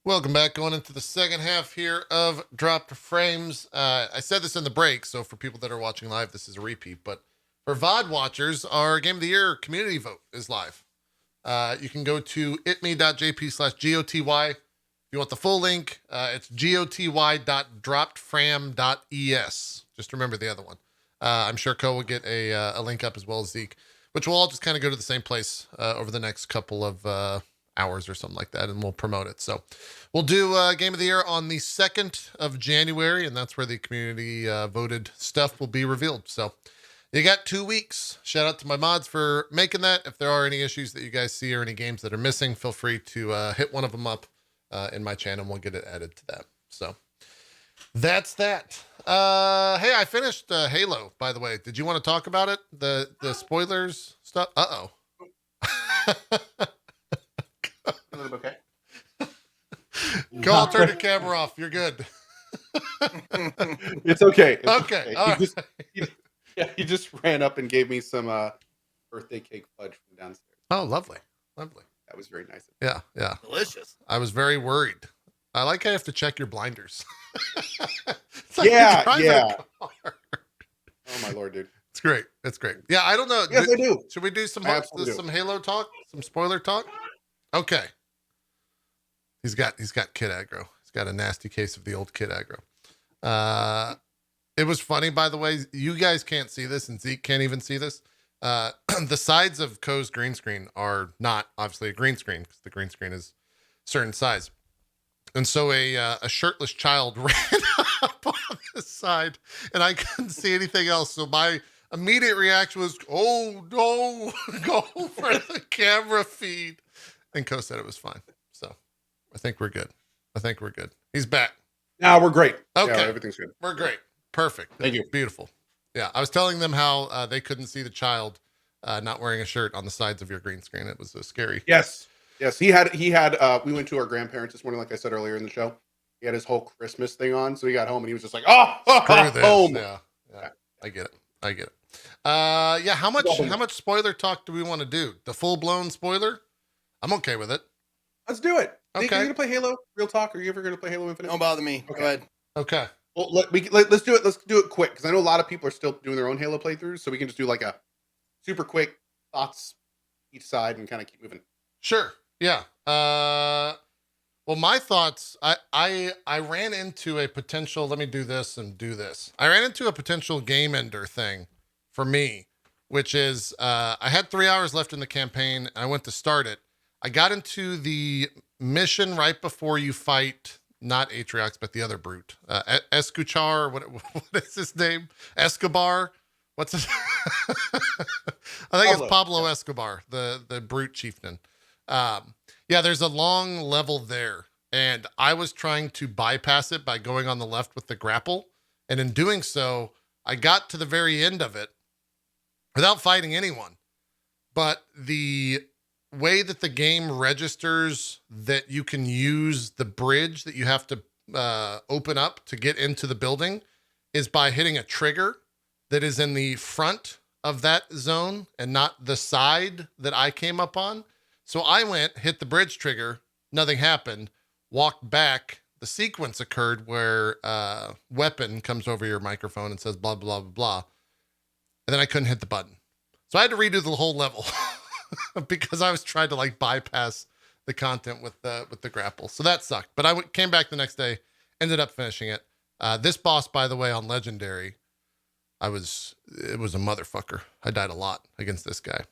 Welcome back. Going into the second half here of Dropped Frames. I said this in the break, so for people that are watching live, this is a repeat. But for VOD watchers, our Game of the Year community vote is live. You can go to itme.JP/GOTY. If you want the full link, it's goty.droppedfram.es. Just remember the other one. I'm sure Cohh will get a link up as well as Zeke, which will all just kind of go to the same place over the next couple of hours or something like that, and we'll promote it. So we'll do Game of the Year on the 2nd of January, and that's where the community voted stuff will be revealed. So you got 2 weeks. Shout out to my mods for making that. If there are any issues that you guys see or any games that are missing, feel free to hit one of them up in my channel, and we'll get it added to that. So that's that. Hey, I finished Halo, by the way. Did you want to talk about it? The spoilers stuff? Uh-oh. Okay. Go, I'll turn the camera off. You're good. It's okay. It's Okay. All right. He just ran up and gave me some birthday cake fudge from downstairs. Oh, lovely. Lovely. That was very nice. Yeah, yeah. Delicious. I was very worried. I like how you have to check your blinders. Like yeah. Oh my Lord, dude. It's great. It's great. Yeah, I don't know. Yes, I do. Should we do some Halo talk? Some spoiler talk? Okay. He's got kid aggro. He's got a nasty case of the old kid aggro. It was funny, by the way. You guys can't see this, and Zeke can't even see this. The sides of Cohh's green screen are not obviously a green screen because the green screen is a certain size. And so a shirtless child ran up on the side, and I couldn't see anything else. So my immediate reaction was, "Oh no, go for the camera feed." And Cohh said it was fine. So I think we're good. He's back. Now we're great. Okay, yeah, everything's good. We're great. Perfect. Thank you. Beautiful. Yeah, I was telling them how they couldn't see the child not wearing a shirt on the sides of your green screen. It was scary. Yes. He had. We went to our grandparents this morning, like I said earlier in the show. He had his whole Christmas thing on, so he got home and he was just like, home. Yeah. I get it. Yeah. How much spoiler talk do we want to do? The full blown spoiler? I'm okay with it. Let's do it. Okay. Are you gonna play Halo? Real talk? Are you ever gonna play Halo Infinite? Don't bother me. Okay. Go ahead. Okay. Well, let's do it. Let's do it quick because I know a lot of people are still doing their own Halo playthroughs, so we can just do like a super quick thoughts each side and kind of keep moving. Sure. Yeah. Well, my thoughts. I ran into a potential. Let me do this and do this. I ran into a potential game ender thing for me, which is I had 3 hours left in the campaign. And I went to start it. I got into the mission right before you fight. Not Atriox, but the other brute. Escuchar, what is his name? Escobar? What's his... I think it's Pablo Escobar, the brute chieftain. Yeah, there's a long level there. And I was trying to bypass it by going on the left with the grapple. And in doing so, I got to the very end of it without fighting anyone. But the way that the game registers that you can use the bridge that you have to open up to get into the building is by hitting a trigger that is in the front of that zone and not the side that I came up on. So I hit the bridge trigger, nothing happened, walked back. The sequence occurred where weapon comes over your microphone and says blah, blah, blah, blah. And then I couldn't hit the button. So I had to redo the whole level. Because I was trying to like bypass the content with the grapple. So that sucked. But I came back the next day, ended up finishing it. This boss, by the way, on Legendary, it was a motherfucker. I died a lot against this guy.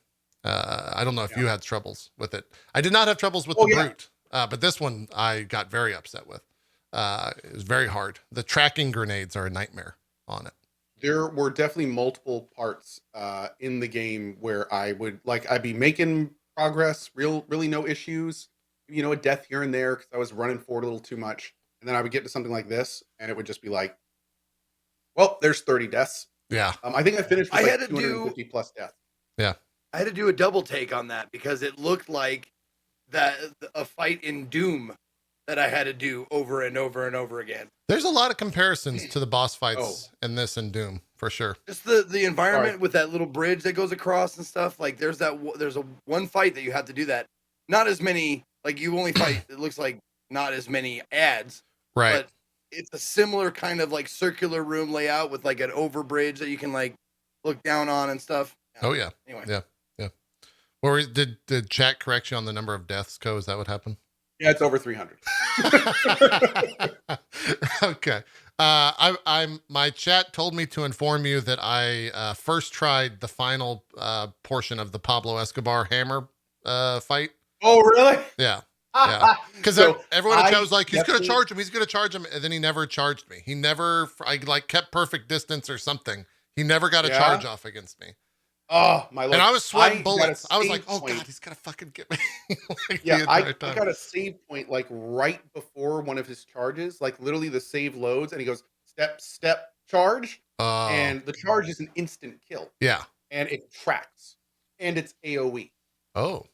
I don't know if you had troubles with it. I did not have troubles with the brute. But this one I got very upset with. It was very hard. The tracking grenades are a nightmare on it. There were definitely multiple parts in the game where I'd be making progress, really no issues, a death here and there because I was running forward a little too much. And then I would get to something like this and it would just be like, well, there's 30 deaths. Yeah. I think I finished with 250 plus deaths. Yeah. I had to do a double take on that because it looked like a fight in Doom that I had to do over and over and over again. There's a lot of comparisons to the boss fights in this and Doom for sure. Just the environment with that little bridge that goes across and stuff. Like there's a one fight that you have to do that. Not as many, like you only fight, it looks like not as many ads, Right. but it's a similar kind of like circular room layout with like an overbridge that you can like look down on and stuff. Oh yeah. Anyway. Yeah. Yeah. Or did chat correct you on the number of deaths, Cohh? Is that what happened? Yeah, it's over 300. Okay. My chat told me to inform you that I first tried the final portion of the Pablo Escobar hammer fight. Oh, really? Yeah. Yeah. Because So everyone in I chat was like, he's going to definitely- charge him. He's going to charge him. And then he never charged me. He never, I like kept perfect distance or something. He never got a Yeah? charge off against me. Oh, my lord. And I was sweating got a bullets. I was like, save oh point. God, he's going to fucking get me. Like, Yeah, the I entire time. got a save point like right before one of his charges. Like literally the save loads and he goes, step, charge. Oh, And the charge is an instant kill. yeah. And it tracks. And it's AoE. Oh,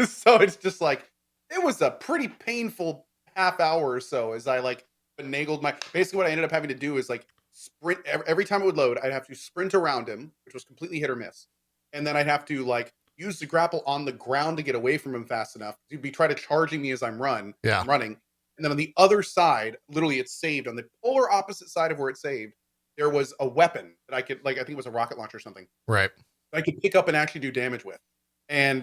So it's just like, it was a pretty painful half hour or so as I like finagled basically what I ended up having to do is like sprint every time it would load, I'd have to sprint around him, which was completely hit or miss. And then I'd have to like use the grapple on the ground to get away from him fast enough. He'd be trying to charging me as I'm running. And then on the other side, literally it's saved on the polar opposite side of where it saved. There was a weapon that I could like, I think it was a rocket launcher or something. right. That I could pick up and actually do damage with. And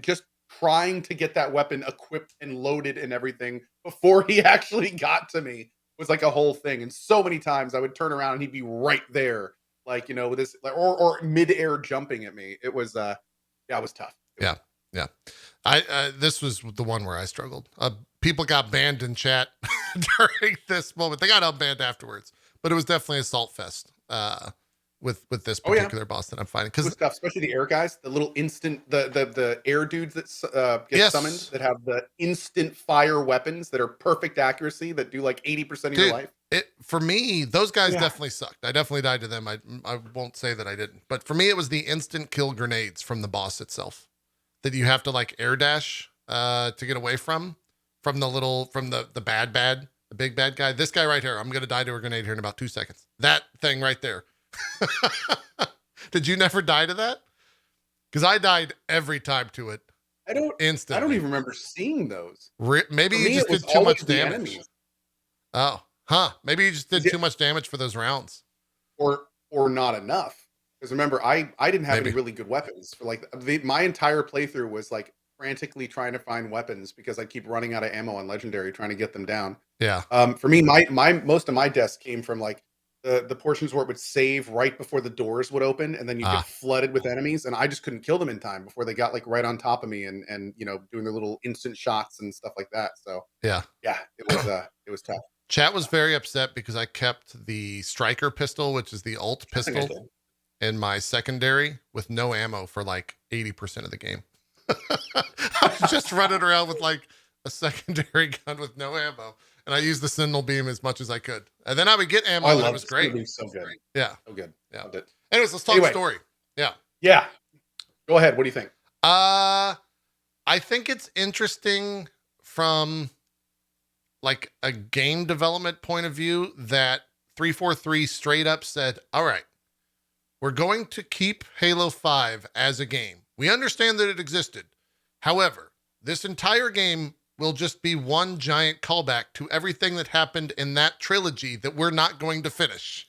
just trying to get that weapon equipped and loaded and everything before he actually got to me was like a whole thing. And so many times I would turn around and he'd be right there, like, you know, with this or mid-air jumping at me. It was it was tough. Yeah. Yeah. This was the one where I struggled. People got banned in chat during this moment. They got unbanned afterwards, but it was definitely a salt fest. With this particular boss that I'm fighting, because stuff, especially the air guys, the little instant, the air dudes that get summoned that have the instant fire weapons that are perfect accuracy that do like 80% of your life. For me, those guys definitely sucked. I definitely died to them. I won't say that I didn't, but for me, it was the instant kill grenades from the boss itself that you have to like air dash to get away from the big bad guy. This guy right here, I'm gonna die to a grenade here in about 2 seconds. That thing right there. Did you never die to that? Because I died every time to it. Instantly. I don't even remember seeing those. Maybe you just did too much damage. Oh, huh? Maybe you just did too much damage for those rounds, or not enough. Because remember, I didn't have any really good weapons. For like my entire playthrough was like frantically trying to find weapons because I keep running out of ammo on legendary trying to get them down. Yeah. For me, my most of my deaths came from like the portions where it would save right before the doors would open and then you get flooded with enemies and I just couldn't kill them in time before they got like right on top of me and you know doing their little instant shots and stuff like that. So yeah, it was tough. Chat was very upset because I kept the striker pistol, which is the ult pistol, in my secondary with no ammo for like 80% of the game. I was just running around with like a secondary gun with no ammo. And I used the Sentinel Beam as much as I could. And then I would get ammo, and it was great. So good. Yeah. So good. Yeah. Loved it. Anyways, let's talk story. Yeah. Yeah. Go ahead. What do you think? I think it's interesting from like a game development point of view that 343 straight up said, all right, we're going to keep Halo 5 as a game. We understand that it existed. However, this entire game will just be one giant callback to everything that happened in that trilogy that we're not going to finish.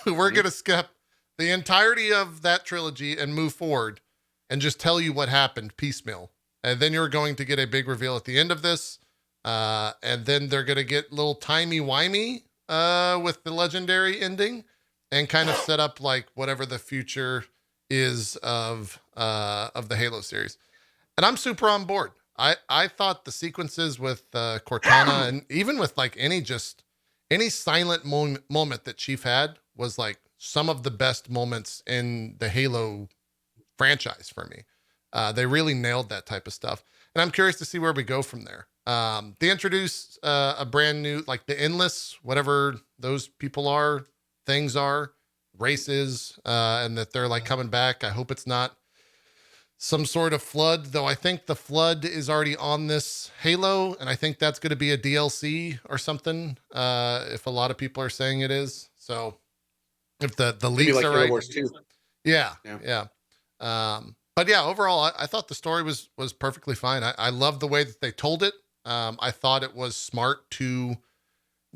We're going to skip the entirety of that trilogy and move forward and just tell you what happened piecemeal. And then you're going to get a big reveal at the end of this. And then they're going to get little timey-wimey with the legendary ending and kind of set up like whatever the future is of the Halo series. And I'm super on board. I thought the sequences with Cortana and even with like any silent moment that Chief had was like some of the best moments in the Halo franchise for me. They really nailed that type of stuff. And I'm curious to see where we go from there. They introduced a brand new, like the Endless, whatever those people are, things are, races, and that they're like coming back. I hope it's not some sort of flood, though I think the flood is already on this Halo, and I think that's going to be a DLC or something, if a lot of people are saying it is. So if the leaks like are Halo right. Wars 2. Yeah. But yeah, overall, I thought the story was perfectly fine. I love the way that they told it. I thought it was smart to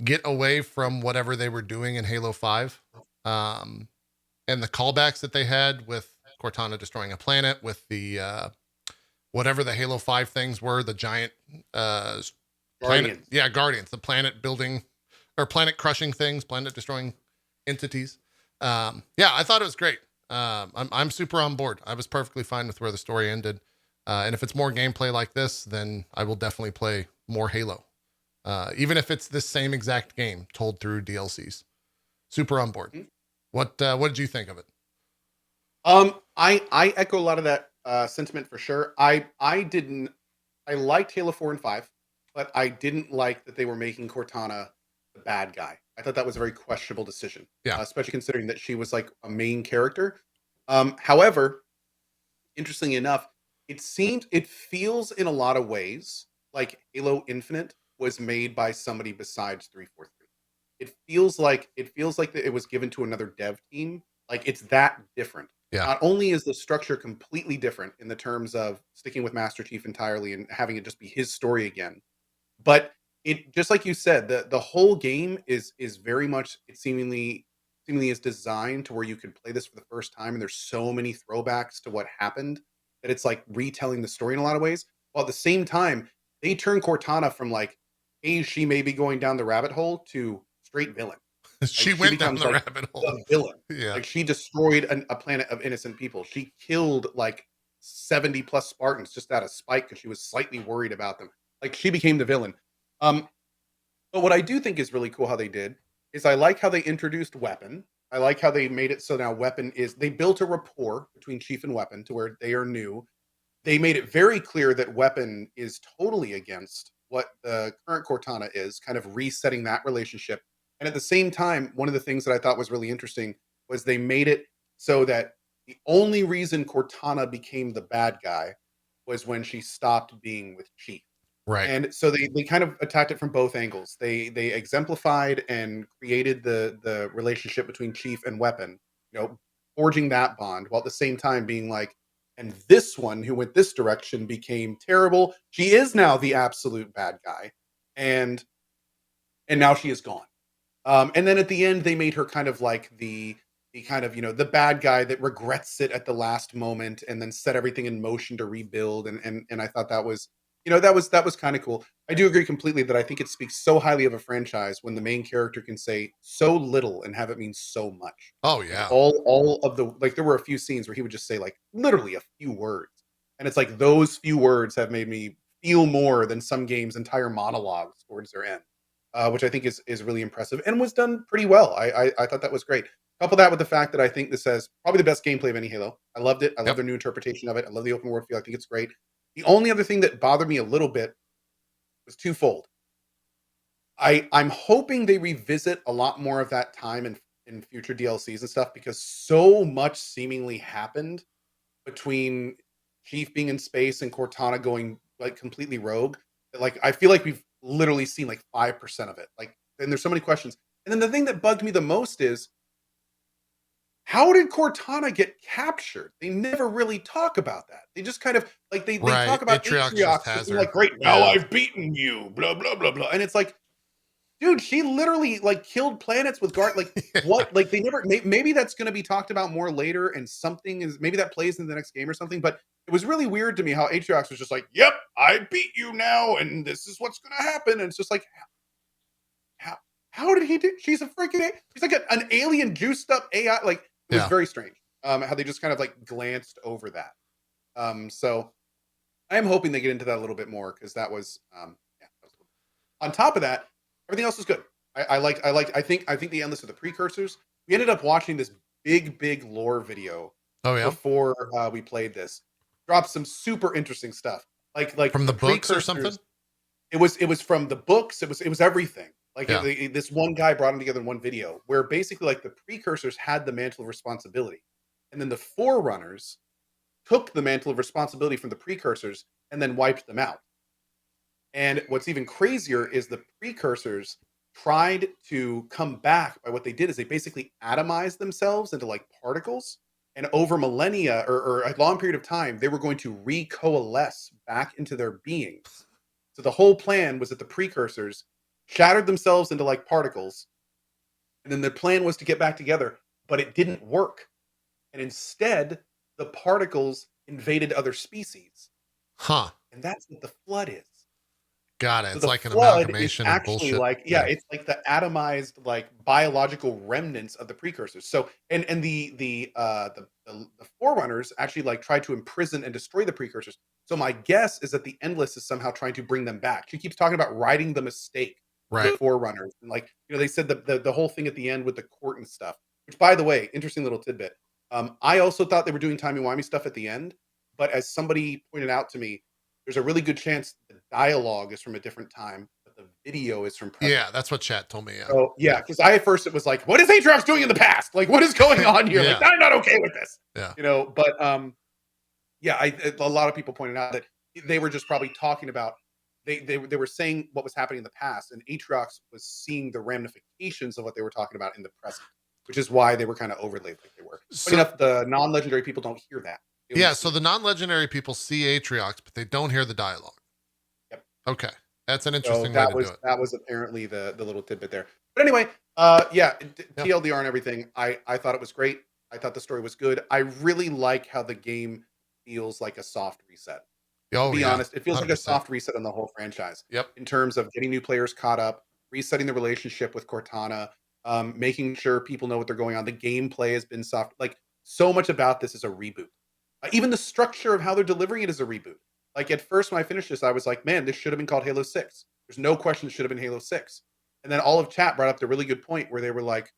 get away from whatever they were doing in Halo 5. Um, and the callbacks that they had with Cortana destroying a planet, with the whatever the Halo 5 things were, the giant planet. Guardians. Yeah, Guardians, the planet building or planet crushing things, planet destroying entities. Yeah, I thought it was great. I'm super on board. I was perfectly fine with where the story ended. And if it's more gameplay like this, then I will definitely play more Halo. Even if it's this same exact game told through DLCs. Super on board. Mhm. What did you think of it? I echo a lot of that sentiment for sure. I liked Halo 4 and 5, but I didn't like that they were making Cortana the bad guy. I thought that was a very questionable decision. Yeah. Especially considering that she was like a main character. However, interestingly enough, it feels in a lot of ways like Halo Infinite was made by somebody besides 343. It feels like that it was given to another dev team. Like it's that different. Yeah. Not only is the structure completely different in the terms of sticking with Master Chief entirely and having it just be his story again, but it just like you said, the whole game is very much it seemingly is designed to where you can play this for the first time, and there's so many throwbacks to what happened that it's like retelling the story in a lot of ways. While at the same time, they turn Cortana from like, hey, she may be going down the rabbit hole to straight villain. She Like she went down becomes the like rabbit hole. the villain. Yeah. Like she destroyed a planet of innocent people. She killed like 70 plus Spartans just out of spite because she was slightly worried about them. Like she became the villain. Um, but what I do think is really cool how they did is I like how they introduced Weapon. I like how they made it so now Weapon is they built a rapport between Chief and Weapon to where they are new. They made it very clear that Weapon is totally against what the current Cortana is, kind of resetting that relationship. And at the same time, one of the things that I thought was really interesting was they made it so that the only reason Cortana became the bad guy was when she stopped being with Chief. Right. And so they kind of attacked it from both angles. They exemplified and created the relationship between Chief and Weapon, forging that bond, while at the same time being like, and this one who went this direction became terrible. She is now the absolute bad guy, and now she is gone. And then at the end, they made her kind of like the kind of the bad guy that regrets it at the last moment, and then set everything in motion to rebuild. And I thought that was that was kind of cool. I do agree completely that I think it speaks so highly of a franchise when the main character can say so little and have it mean so much. Oh Like yeah. all of the like there were a few scenes where he would just say like literally a few words. And it's like those few words have made me feel more than some games' entire monologues towards their end. Which I think is really impressive and was done pretty well. I thought that was great. Couple that with the fact that I think this has probably the best gameplay of any Halo. I loved it. I love Yep. their new interpretation of it. I love the open world feel. I think it's great. The only other thing that bothered me a little bit was twofold. I'm hoping they revisit a lot more of that time in future DLCs and stuff because so much seemingly happened between Chief being in space and Cortana going like completely rogue. That, like I feel like we've literally seen like 5% of it. Like, and there's so many questions. And then the thing that bugged me the most is how did Cortana get captured? They never really talk about that. They just kind of like they Right. talk about Atriox just Atriox has just being her. like, great, now Yeah. I've beaten you, blah blah blah blah. And it's like, dude, she literally like killed planets with guard. Like Yeah. what? Like they never. Maybe that's going to be talked about more later, and something is maybe that plays in the next game or something. But it was really weird to me how Atriox was just like, "Yep, I beat you now, and this is what's going to happen." And it's just like, how how did he do? She's a freaking. She's like an alien juiced up AI. Like it was Yeah. very strange. How they just kind of like glanced over that. So I am hoping they get into that a little bit more because that was yeah. That was on top of that, everything else was good. I think the endless of the precursors. We ended up watching this big lore video Oh yeah. before we played this. Dropped some super interesting stuff. Like From the the books or precursors. something? It was from the books. It was everything. Like Yeah. this one guy brought them together in one video where basically like the precursors had the mantle of responsibility, and then the forerunners took the mantle of responsibility from the precursors and then wiped them out. And what's even crazier is the precursors tried to come back by what they did is they basically atomized themselves into like particles. And over millennia or a long period of time, they were going to recoalesce back into their beings So the whole plan was that the precursors shattered themselves into like particles, and then the plan was to get back together, but it didn't work. And instead, the particles invaded other species. Huh. And that's what the flood is. Got it. So It's the like an flood is amalgamation of actually bullshit. like, yeah, it's like the atomized, like biological remnants of the precursors. So and the forerunners actually like tried to imprison and destroy the precursors. So my guess is that the Endless is somehow trying to bring them back. She keeps talking about righting the mistake of the Right. forerunners. And like, they said the whole thing at the end with the court and stuff, which by the way, interesting little tidbit. I also thought they were doing timey-wimey stuff at the end, but as somebody pointed out to me, there's a really good chance the dialogue is from a different time, but the video is from present. Yeah, that's what chat told me. Yeah. So yeah, because I at first it was like, what is Aatrox doing in the past? Like, what is going on here? Like, Yeah. I'm not okay with this. Yeah. But yeah, a lot of people pointed out that they were just probably talking about they were saying what was happening in the past, and Aatrox was seeing the ramifications of what they were talking about in the present, which is why they were kind of overlaid like they were. So- Funny enough, the non-legendary people don't hear that. They only Yeah, see so it. the non-legendary people see Atriox, but they don't hear the dialogue. Yep. Okay. That's an So interesting way that to was do it. that was apparently the little tidbit there. But anyway, yeah, TLDR and everything. I thought it was great. I thought the story was good. I really like how the game feels like a soft reset. Oh, To be yeah. honest, it feels like a 100%. soft reset on the whole franchise. Yep. In terms of getting new players caught up, resetting the relationship with Cortana, making sure people know what they're going on. The gameplay has been soft. Like so much about this is a reboot. Even the structure of how they're delivering it is a reboot. Like at first, when I finished this, I was like, man, this should have been called Halo 6. There's no question it should have been Halo 6. And then all of chat brought up the really good point where they were like,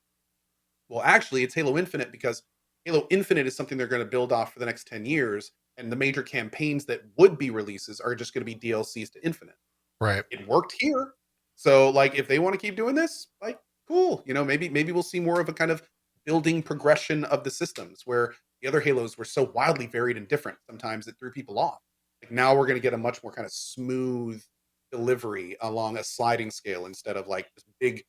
well, actually, it's Halo Infinite because Halo Infinite is something they're going to build off for the next 10 years. And the major campaigns that would be releases are just going to be DLCs to Infinite. Right. It worked here. So, like, if they want to keep doing this, like, cool. Maybe we'll see more of a kind of building progression of the systems where the other Halos were so wildly varied and different. Sometimes it threw people off. Like now we're going to get a much more kind of smooth delivery along a sliding scale instead of like this big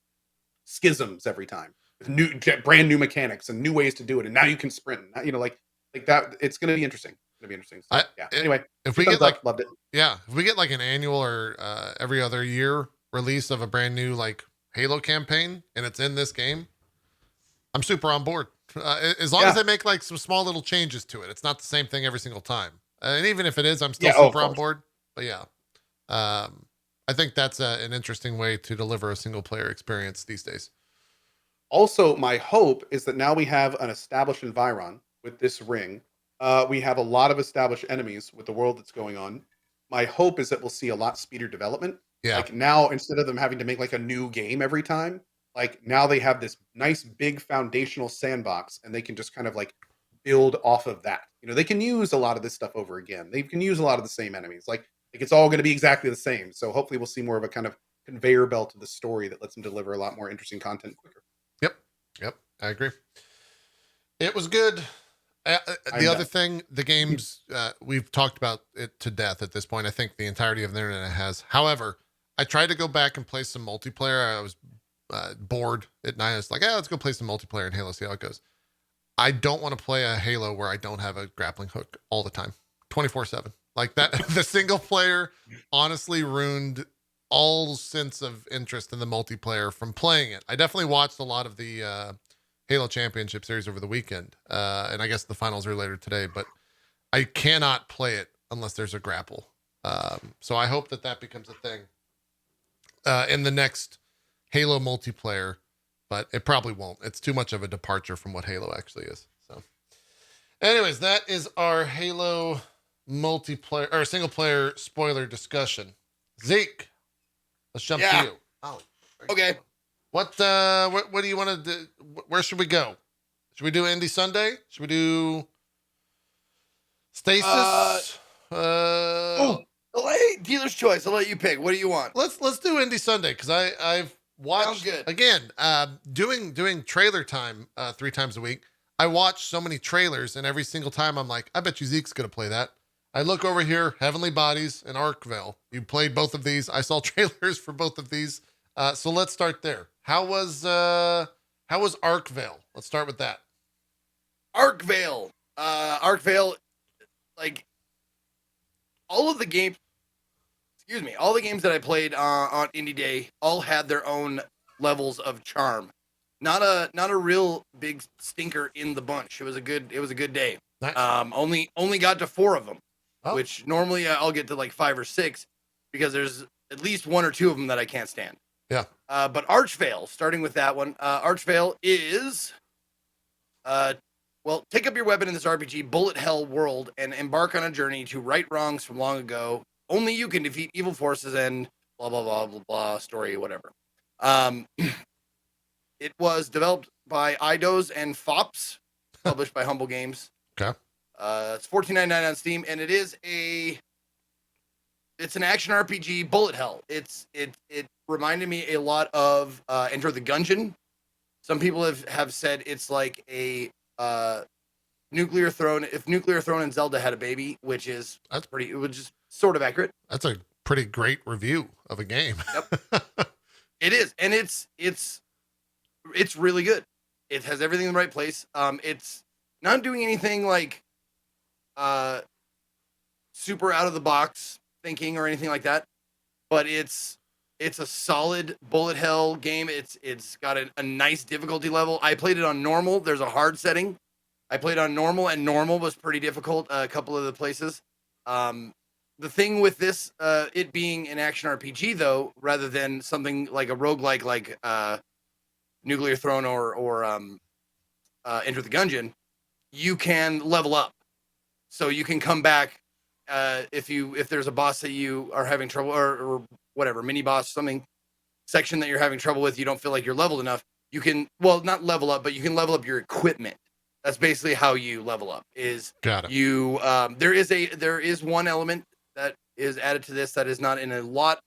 schisms every time with brand new mechanics and new ways to do it. And now you can sprint. Like that. It's going to be interesting. It's going to be interesting. So, yeah. Anyway, if we get like, loved it. Yeah, if we get like an annual or every other year release of a brand new like Halo campaign and it's in this game, I'm super on board. As long as they make like some small little changes to it. It's not the same thing every single time. And even if it is, I'm still super on board. But yeah, I think that's an interesting way to deliver a single player experience these days. Also, my hope is that now we have an established environ with this ring. We have a lot of established enemies with the world that's going on. My hope is that we'll see a lot speedier development. Yeah. Like now, instead of them having to make like a new game every time, like now they have this nice big foundational sandbox and they can just kind of like build off of that. They can use a lot of this stuff over again. They can use a lot of the same enemies. Like it's all going to be exactly the same. So hopefully we'll see more of a kind of conveyor belt of the story that lets them deliver a lot more interesting content quicker. Yep. I agree. It was good. The other thing, the games, we've talked about it to death at this point. I think the entirety of the internet has. However, I tried to go back and play some multiplayer. I was bored at night. I was like, let's go play some multiplayer in Halo, see how it goes. I don't want to play a Halo where I don't have a grappling hook all the time, 24/7. Like that, the single player honestly ruined all sense of interest in the multiplayer from playing it. I definitely watched a lot of the Halo Championship Series over the weekend, and I guess the finals are later today, but I cannot play it unless there's a grapple. So I hope that becomes a thing in the next Halo multiplayer, but it probably won't. It's too much of a departure from what Halo actually is. So anyways, that is our Halo multiplayer or single player spoiler discussion. Zeke, let's jump to you. Oh, okay. What do you want to do? Where should we go? Should we do Indie Sunday? Should we do Stasis? Dealer's choice. I'll let you pick. What do you want? Let's do Indie Sunday because I've watched again doing trailer time 3 times a week. I watch so many trailers and every single time I'm like, I bet you Zeke's gonna play that. I look over here, Heavenly Bodies and Archvale. You played both of these. I saw trailers for both of these. So let's start there. How was Archvale? Let's start with that. Archvale. Archvale, like all of the games. excuse me, all the games that I played on Indie Day all had their own levels of charm. Not a real big stinker in the bunch. It was a good day. Nice. Only got to 4 of them, Oh. which normally I'll get to like 5 or 6 because there's at least 1 or 2 of them that I can't stand. Yeah. But Archvale, starting with that one, Archvale is, well, take up your weapon in this RPG bullet hell world and embark on a journey to right wrongs from long ago. Only you can defeat evil forces and blah blah blah blah blah story whatever. It was developed by Eidos and Fops, published by Humble Games. Okay. It's $14.99 on Steam, and it's an action RPG bullet hell. It reminded me a lot of Enter the Gungeon. Some people have said it's like a Nuclear Throne. If Nuclear Throne and Zelda had a baby, which is sort of accurate. That's a pretty great review of a game. Yep. It is, and it's really good. It has everything in the right place. It's not doing anything like super out of the box thinking or anything like that, but it's a solid bullet hell game. It's got a nice difficulty level. I played it on normal. There's a hard setting. I played on normal, and normal was pretty difficult a couple of the places. The thing with this, it being an action RPG though, rather than something like a roguelike like Nuclear Throne or Enter the Gungeon, you can level up. So you can come back if there's a boss that you are having trouble or whatever, mini boss, something section that you're having trouble with, you don't feel like you're leveled enough. You can, well, not level up, but you can level up your equipment. That's basically how you level up. Got it. You there is one element that is added to this that is not in a lot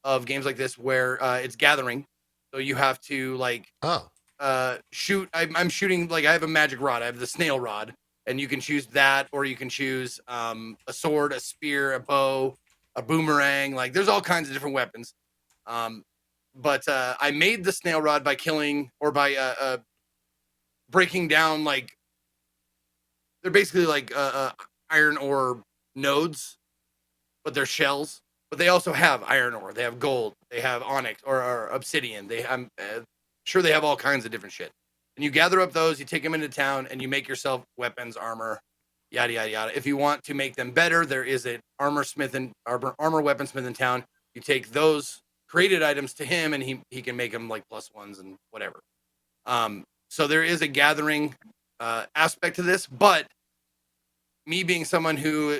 of games like this where it's gathering. So you have to like shoot. I'm shooting, like I have a magic rod. I have the snail rod, and you can choose that, or you can choose a sword, a spear, a bow, a boomerang. Like there's all kinds of different weapons. But I made the snail rod by killing or by breaking down, like they're basically like iron ore nodes, but they're shells. But they also have iron ore. They have gold. They have onyx or obsidian. I'm sure they have all kinds of different shit. And you gather up those, you take them into town, and you make yourself weapons, armor, yada yada yada. If you want to make them better, there is an armor weaponsmith in town. You take those created items to him, and he can make them like +1s and whatever. So there is a gathering aspect to this, but me being someone who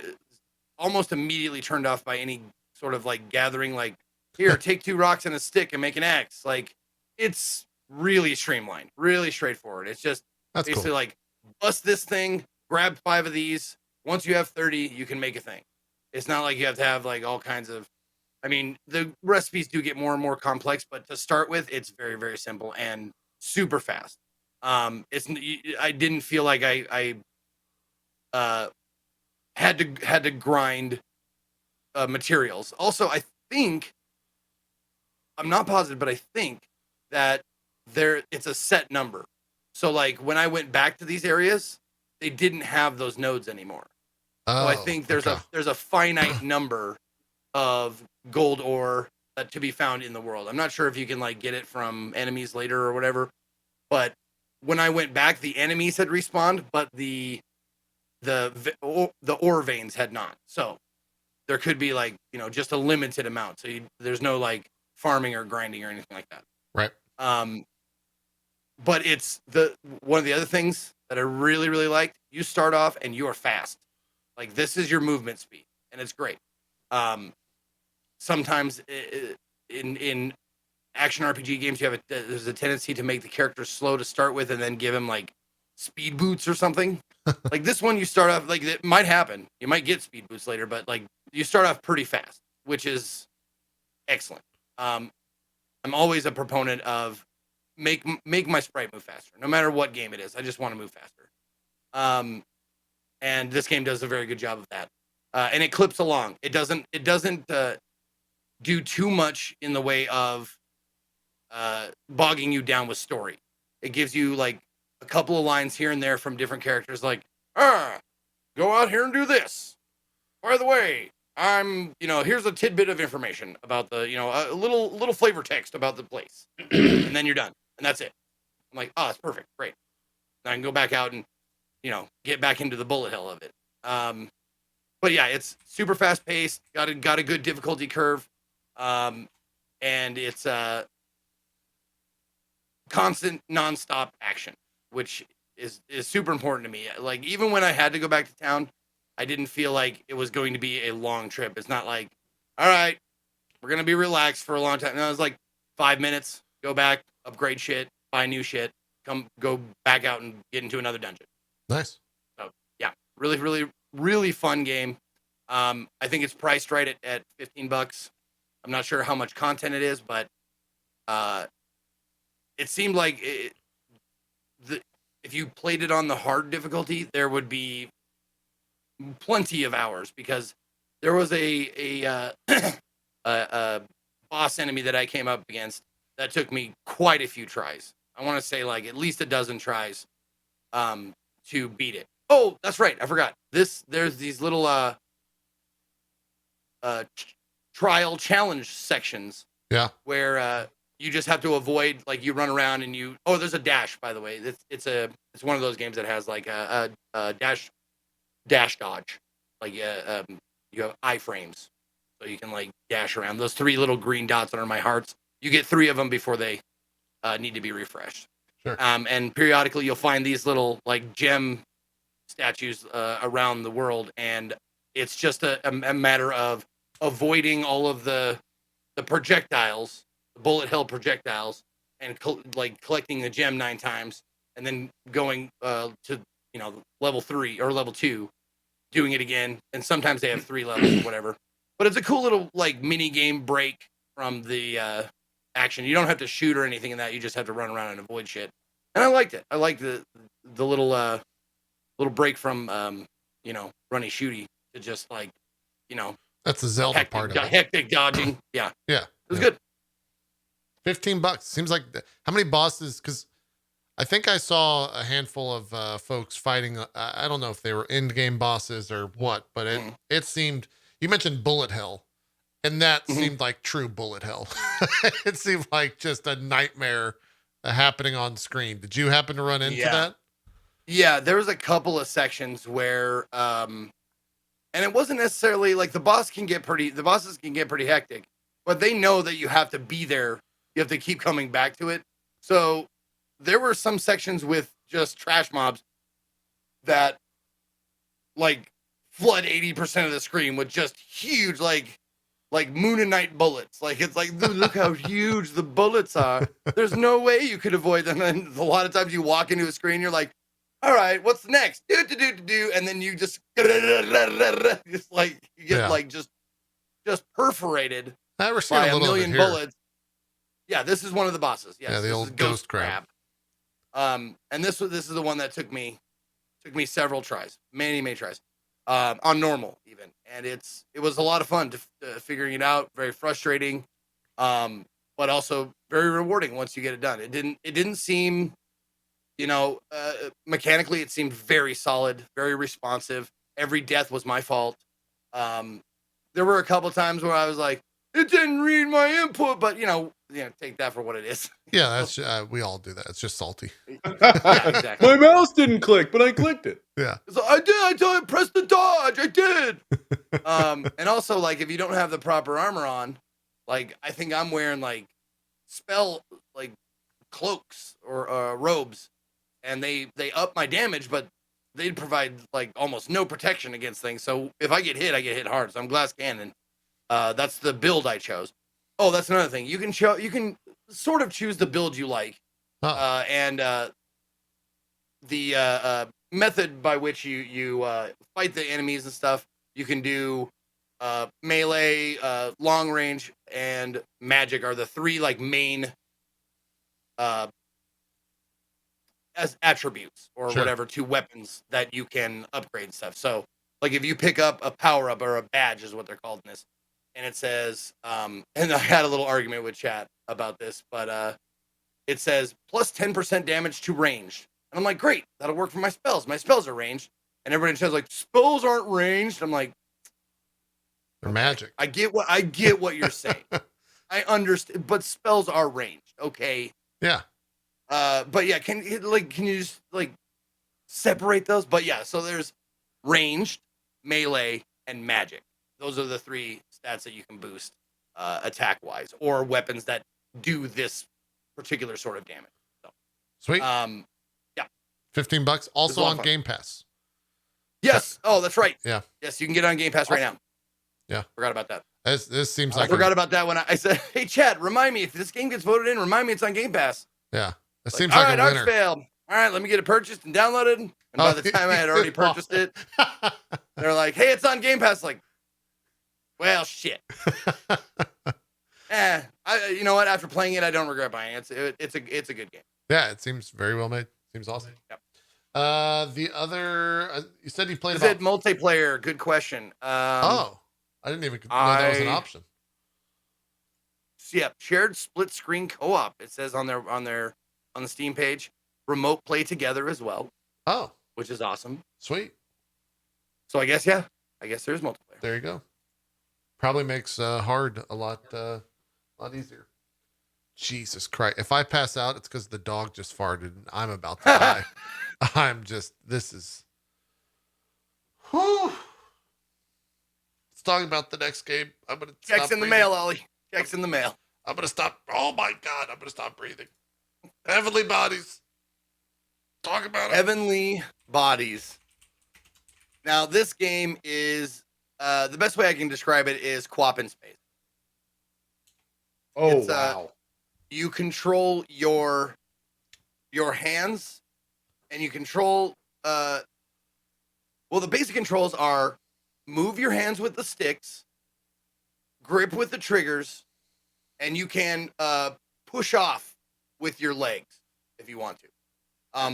almost immediately turned off by any sort of like gathering, like here, take 2 rocks and a stick and make an axe. Like it's really streamlined, really straightforward. It's just basically cool. Like bust this thing, grab 5 of these. Once you have 30, you can make a thing. It's not like you have to have like all kinds of, I mean, the recipes do get more and more complex, but to start with, it's very, very simple and super fast. I didn't feel like I had to grind materials. Also, I think, I'm not positive, but I think that it's a set number. So like when I went back to these areas, they didn't have those nodes anymore. So I think there's a finite number of gold ore to be found in the world. I'm not sure if you can like get it from enemies later or whatever, but when I went back, the enemies had respawned, but the ore veins had not. So there could be like, just a limited amount. So there's no like farming or grinding or anything like that. Right. But it's one of the other things that I really, really liked. You start off and you are fast. Like this is your movement speed, and it's great. Sometimes in action RPG games, there's a tendency to make the character slow to start with, and then give him like speed boots or something. Like this one, you start off like it might happen. You might get speed boots later, but like you start off pretty fast, which is excellent. I'm always a proponent of make my sprite move faster, no matter what game it is. I just want to move faster. And this game does a very good job of that. And it clips along. It doesn't do too much in the way of bogging you down with story. It gives you like a couple of lines here and there from different characters, like, go out here and do this. By the way, here's a tidbit of information about the, a little flavor text about the place, and then you're done, and that's it. I'm like, oh, that's perfect, great. Then I can go back out and, get back into the bullet hell of it. But yeah, it's super fast paced. Got a good difficulty curve, and it's constant nonstop action, which is super important to me. Like, even when I had to go back to town, I didn't feel like it was going to be a long trip. It's not like, all right, we're gonna be relaxed for a long time. No, it was like 5 minutes, go back, upgrade shit, buy new shit, go back out and get into another dungeon. Nice. So yeah, really, really, really fun game. I think it's priced right at $15. I'm not sure how much content it is, but it seemed like if you played it on the hard difficulty, there would be plenty of hours, because there was a boss enemy that I came up against that took me quite a few tries. I want to say like at least a dozen tries to beat it. Oh, that's right. I forgot. There's these little trial challenge sections. Yeah. Where you just have to avoid, like, you run around and there's a dash, by the way. It's one of those games that has like a dash dodge. Like you have iframes, so you can like dash around. Those 3 little green dots that are my hearts, you get 3 of them before they need to be refreshed. Sure. And periodically you'll find these little like gem statues around the world, and it's just a matter of avoiding all of the projectiles, the bullet hell projectiles, and collecting the gem 9 times, and then going to level 3 or level 2, doing it again. And sometimes they have 3 levels or whatever. But it's a cool little like mini game break from the action. You don't have to shoot or anything in that. You just have to run around and avoid shit. And I liked it. I liked the little break from runny shooty to just like that's the Zelda part of it. Hectic dodging. Yeah. Yeah. It was good. $15 seems like how many bosses? Because I think I saw a handful of folks fighting. I don't know if they were end game bosses or what, but it seemed. You mentioned bullet hell, and that seemed like true bullet hell. It seemed like just a nightmare happening on screen. Did you happen to run into that? Yeah, there was a couple of sections where, and it wasn't necessarily like the bosses can get pretty hectic, but they know that you have to be there. You have to keep coming back to it. So there were some sections with just trash mobs that like flood 80% of the screen with just huge, like moon and night bullets. Like, it's like, dude, look how huge the bullets are. There's no way you could avoid them. And a lot of times you walk into a screen, you're like, all right, what's next? Do. And then you just like, you get like just perforated I ever seen by a a little million bullets. Yeah, this is one of the bosses. Yes, yeah, the old ghost crab. And this is the one that took me several tries, many tries, on normal even, and it was a lot of fun to figuring it out. Very frustrating, but also very rewarding once you get it done. It didn't seem, mechanically it seemed very solid, very responsive. Every death was my fault. There were a couple times where I was like, it didn't read my input, but take that for what it is. Yeah, that's we all do that. It's just salty. Yeah, exactly. My mouse didn't click, but I clicked it. Yeah. So I did. I pressed the dodge. I did. And also, like, if you don't have the proper armor on, like, I think I'm wearing like spell like cloaks or robes, and they up my damage, but they provide like almost no protection against things. So if I get hit hard. So I'm glass cannon. That's the build I chose. Oh, that's another thing. You can sort of choose the build you like, and the method by which you fight the enemies and stuff. You can do melee, long range, and magic are the 3 like main as attributes or whatever to weapons that you can upgrade and stuff. So, like, if you pick up a power up or a badge is what they're called in this. And it says, and I had a little argument with chat about this, but it says plus 10% damage to ranged. And I'm like, great, that'll work for my spells. My spells are ranged. And everybody says, like, spells aren't ranged. I'm like, They're magic. I get what you're saying. I understand, but spells are ranged. Okay. Yeah. But yeah, can you just like separate those? But yeah, so there's ranged, melee, and magic. Those are the 3 stats that you can boost attack wise, or weapons that do this particular sort of damage. So sweet. Yeah. $15 also on Game Pass. Yes. Oh, that's right. Yeah. Yes, you can get it on Game Pass right now. Yeah. Forgot about that. This seems like I forgot about that when I said, "Hey, Chad, remind me if this game gets voted in. Remind me it's on Game Pass." Yeah. It Like, seems like a winner. Archvale. All right, let me get it purchased and downloaded. And by the time I had already purchased it, they're like, "Hey, it's on Game Pass." Like, well, shit. You know what? After playing it, I don't regret buying it. It's a good game. Yeah, it seems very well made. Seems awesome. Yep. The other, you said you played Is it multiplayer? Good question. I didn't even know that was an option. Yeah, shared split screen co-op. It says on the Steam page, remote play together as well. Oh, which is awesome. Sweet. So I guess there's multiplayer. There you go. Probably makes hard a lot easier. Jesus Christ! If I pass out, it's because the dog just farted and I'm about to die. This is. Whew. Let's talk about the next game. I'm gonna checks in the mail, Ollie. Checks in the mail. I'm gonna stop. Oh my God! I'm gonna stop breathing. Heavenly Bodies. Talk about it. Heavenly Bodies. Now this game is the best way I can describe it is co-op in space. Oh, wow. You control your hands, and you control the basic controls are move your hands with the sticks, grip with the triggers, and you can push off with your legs if you want to.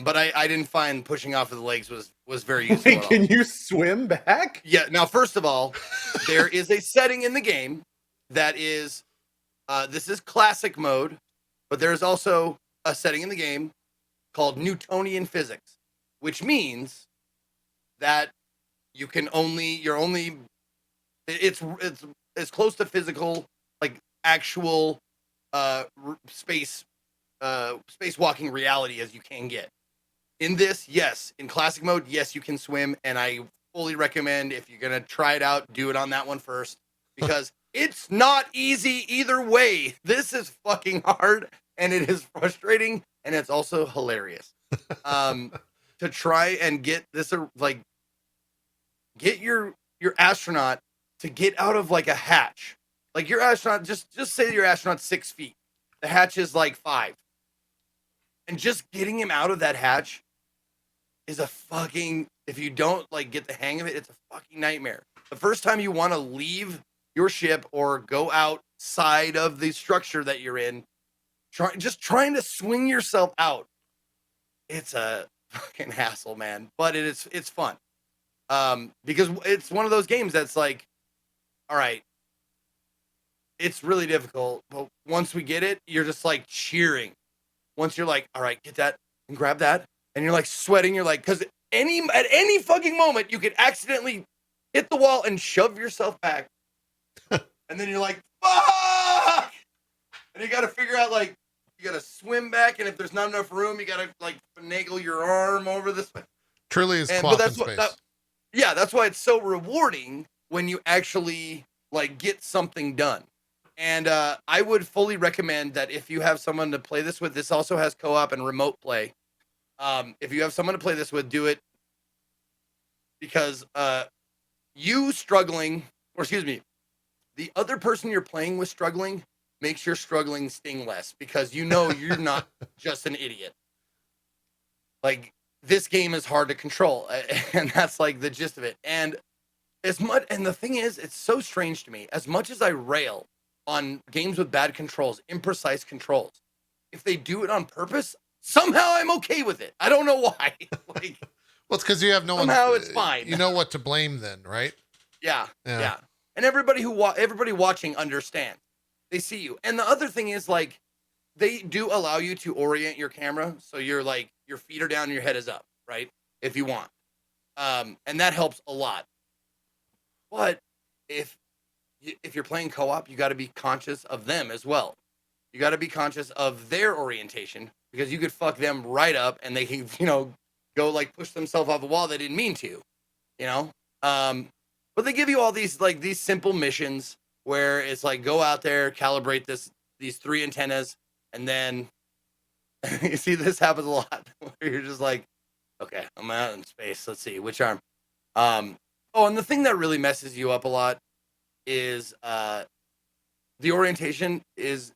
But I didn't find pushing off of the legs was very useful. Wait, can you swim back? Yeah. Now, first of all, there is a setting in the game that is this is classic mode, but there is also a setting in the game called Newtonian physics, which means that it's as close to physical, like actual spacewalking reality as you can get. In this, yes. In classic mode, yes, you can swim, and I fully recommend if you're gonna try it out, do it on that one first, because it's not easy either way. This is fucking hard, and it is frustrating, and it's also hilarious. To try and get this, like, get your astronaut to get out of like a hatch. Like your astronaut, just say your astronaut's 6 feet. The hatch is like 5. And just getting him out of that hatch is a fucking, if you don't like get the hang of it, it's a fucking nightmare. The first time you want to leave your ship or go outside of the structure that you're in, trying to swing yourself out, it's a fucking hassle, man. But it's fun. Because it's one of those games that's like, all right, it's really difficult, but once we get it, you're just like cheering. Once you're like, all right, get that and grab that, and you're like sweating. You're like, because at any fucking moment you could accidentally hit the wall and shove yourself back, and then you're like, fuck, and you got to figure out like you got to swim back, and if there's not enough room, you got to like finagle your arm over this. Truly is co-op in space. Yeah, that's why it's so rewarding when you actually like get something done. And I would fully recommend that if you have someone to play this with, this also has co-op and remote play. If you have someone to play this with, do it, because you struggling, or excuse me, the other person you're playing with struggling makes your struggling sting less, because you know you're not just an idiot. Like, this game is hard to control, and that's like the gist of it. And the thing is, it's so strange to me. As much as I rail on games with bad controls, imprecise controls, if they do it on purpose, somehow I'm okay with it. I don't know why. Like, well, it's because you have no one. Somehow it's fine. You know what to blame then, right? Yeah. And everybody everybody watching understands. They see you. And the other thing is, like, they do allow you to orient your camera, so you're like your feet are down and your head is up, right? If you want. And that helps a lot. But if if you're playing co-op, you got to be conscious of them as well. You got to be conscious of their orientation, because you could fuck them right up and they can, go like push themselves off a wall they didn't mean to, you know? But they give you all these simple missions where it's like, go out there, calibrate these 3 antennas, and then you see this happens a lot where you're just like, okay, I'm out in space. Let's see which arm. Oh, and the thing that really messes you up a lot is the orientation is,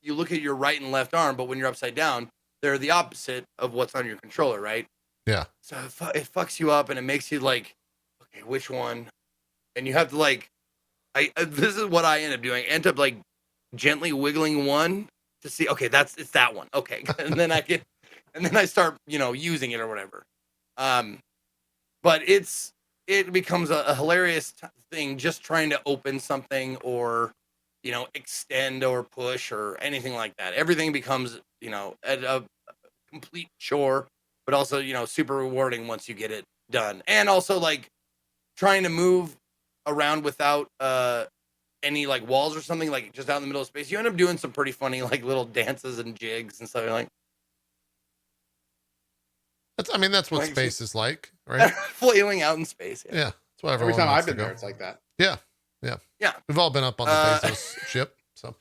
you look at your right and left arm, but when you're upside down, they're the opposite of what's on your controller, right? Yeah. So it fucks you up, and it makes you like, okay, which one? And you have to like, this is what I end up doing. I end up like gently wiggling one to see, okay, it's that one. Okay. And then I start, using it or whatever. But it becomes a hilarious thing just trying to open something or, extend or push or anything like that. Everything becomes, a complete chore, but also, super rewarding once you get it done. And also like trying to move around without any like walls or something, like just out in the middle of space. You end up doing some pretty funny like little dances and jigs and stuff. You're like, that's what space is like, right? Flailing out in space. Yeah. That's what Every everyone time wants I've been to go. there, it's like that. Yeah. We've all been up on the Bezos ship, so.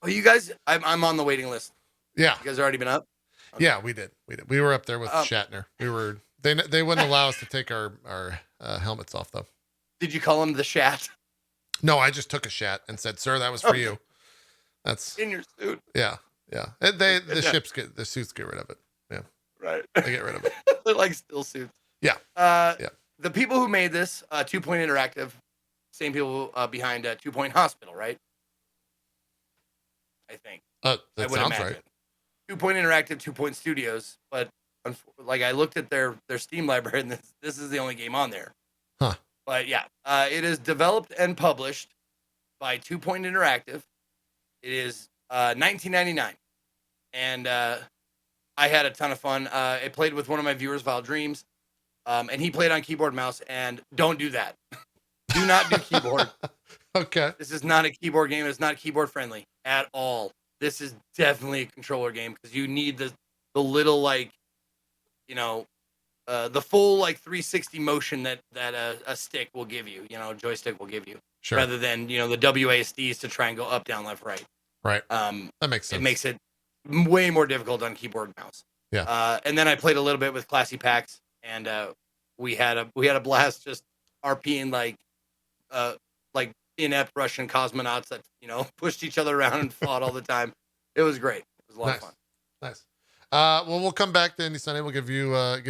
Oh, you guys, I'm on the waiting list. Yeah. You guys already been up? Okay. Yeah, we did. We were up there with Shatner. They wouldn't allow us to take our helmets off though. Did you call him the Shat? No, I just took a shat and said, "Sir, that was for you." That's in your suit. Yeah. And the suits get rid of it. Yeah. Right. They get rid of it. They're like still suits. Yeah. Yeah. The people who made this, 2 Point Interactive, same people behind 2 Point Hospital, right? I think. That sounds right. 2 Point Interactive, 2 Point Studios, but like I looked at their Steam library, and this is the only game on there. Huh. But yeah, it is developed and published by 2 Point Interactive. It is $19.99, and I had a ton of fun. I played with one of my viewers, Vile Dreams, and he played on keyboard and mouse. And don't do that. Do not do keyboard. Okay. This is not a keyboard game. It's not keyboard friendly at all. This is definitely a controller game because you need the little like, the full like 360 motion that a stick will give you. A joystick will give you. Sure. Rather than the WASDs to try and go up, down, left, right. Right. That makes sense. It makes it way more difficult on keyboard and mouse. Yeah. And then I played a little bit with Classy Packs, and we had a blast just RPing like inept Russian cosmonauts that pushed each other around and fought all the time. It was great. It was a lot of fun. Nice. Well, we'll come back to Indie Sunday. We'll give you a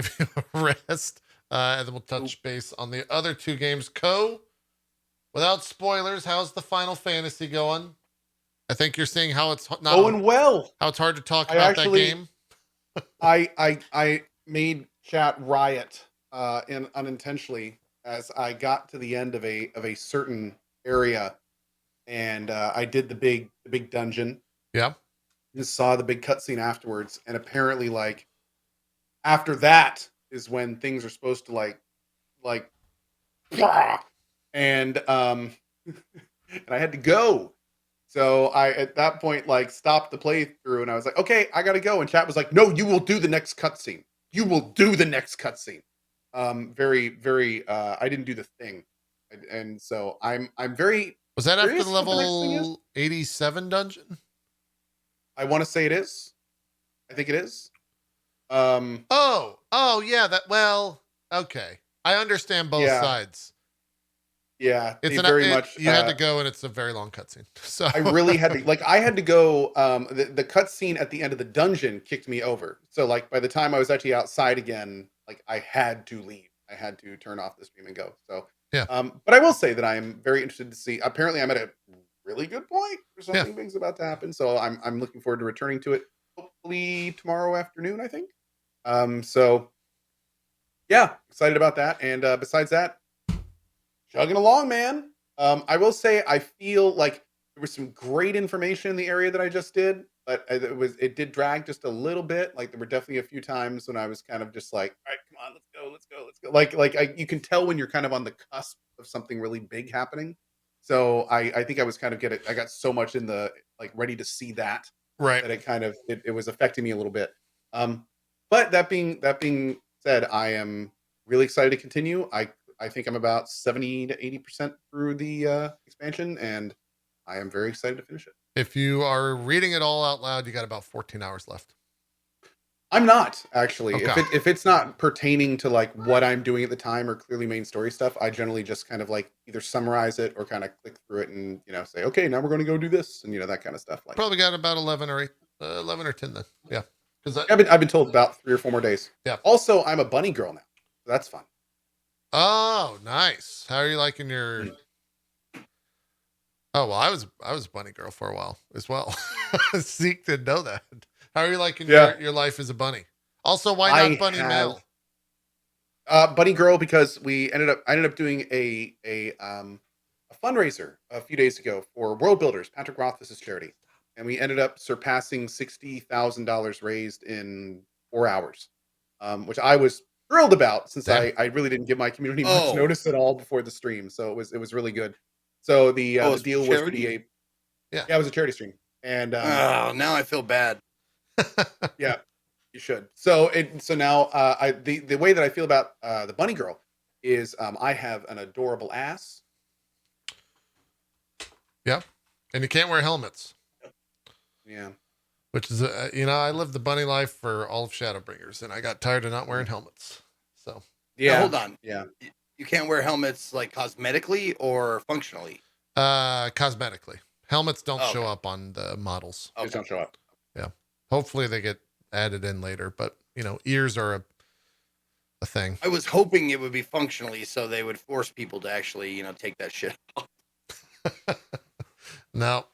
rest, and then we'll touch base on the other 2 games. Cohh, without spoilers, how's the Final Fantasy going? I think you're seeing how it's not going well. How it's hard to talk about that game. I made chat riot unintentionally as I got to the end of a certain area, and I did the big dungeon. Yeah. And saw the big cutscene afterwards, and apparently, like after that is when things are supposed to like, and and I had to go. So I, at that point, like stopped the playthrough, and I was like, okay, I gotta go. And chat was like, no, you will do the next cutscene. You will do the next cutscene. Very, very, I didn't do the thing. And so I'm very. Was that after the level 87 dungeon? I want to say it is. I think it is. Oh yeah. Okay. I understand both sides. Yeah, it's very much. You had to go, and it's a very long cutscene. So I really had to, I had to go. The cutscene at the end of the dungeon kicked me over. So, like, by the time I was actually outside again, like, I had to leave. I had to turn off the stream and go. So, yeah. But I will say that I am very interested to see. Apparently, I'm at a really good point for something big's about to happen. So, I'm looking forward to returning to it. Hopefully tomorrow afternoon, I think. So, yeah, excited about that. And besides that, chugging along, man. I will say I feel like there was some great information in the area that I just did. but it did drag just a little bit. Like there were definitely a few times when I was kind of just like, all right, come on, let's go. You can tell when you're kind of on the cusp of something really big happening. So I think I was kind of I got so much in the like ready to see that Right. that it kind of it was affecting me a little bit. But that being said, I am really excited to continue. I think I'm about 70 to 80% through the expansion, and I am very excited to finish it. If you are reading it all out loud, you got about 14 hours left. I'm not actually. Okay. If it's not pertaining to like what I'm doing at the time or clearly main story stuff, I generally just kind of like either summarize it or kind of click through it and say, okay, now we're going to go do this, and that kind of stuff. Like probably got about 11 or 10 then. Yeah, because I've been told about 3 or 4 more days. Yeah. Also, I'm a bunny girl now, so that's fun. Oh, nice. How are you liking your? Oh well, I was a bunny girl for a while as well. Zeke didn't know that. How are you liking your life as a bunny? Also, why not bunny male? Bunny girl, because I ended up doing a fundraiser a few days ago for World Builders, Patrick Rothfuss's charity, and we ended up surpassing $60,000 raised in 4 hours, which I was thrilled about since I really didn't give my community much notice at all before the stream, so it was really good. So the deal was to be it was a charity stream, and now I feel bad. Yeah. You should. So now the way that I feel about the bunny girl is I have an adorable ass. Yeah, and you can't wear helmets. Yeah. Which is I lived the bunny life for all of Shadowbringers, and I got tired of not wearing helmets. So yeah, now, hold on. Yeah, you can't wear helmets like cosmetically or functionally. Cosmetically, helmets don't show up on the models. They don't show up. Yeah, hopefully they get added in later, but ears are a thing. I was hoping it would be functionally, so they would force people to actually take that shit off. No.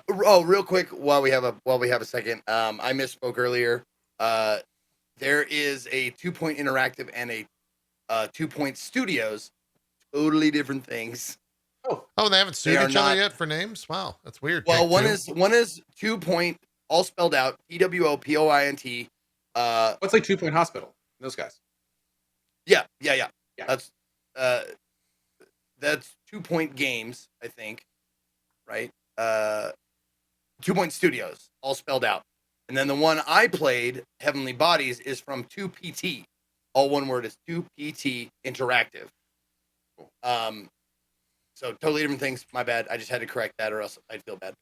Real quick, while we have a second, I misspoke earlier. There is a 2 Point Interactive and a 2 Point Studios, totally different things. Oh, they haven't sued each other yet for names? Wow, that's weird. Well, one is 2 Point, all spelled out, TWOPOINT. What's like 2 Point Hospital? Those guys. Yeah. That's 2 Point Games, I think. Right? 2 Point Studios, all spelled out. And then the one I played, Heavenly Bodies, is from 2PT. All one word is 2PT Interactive. So totally different things. My bad. I just had to correct that or else I'd feel bad.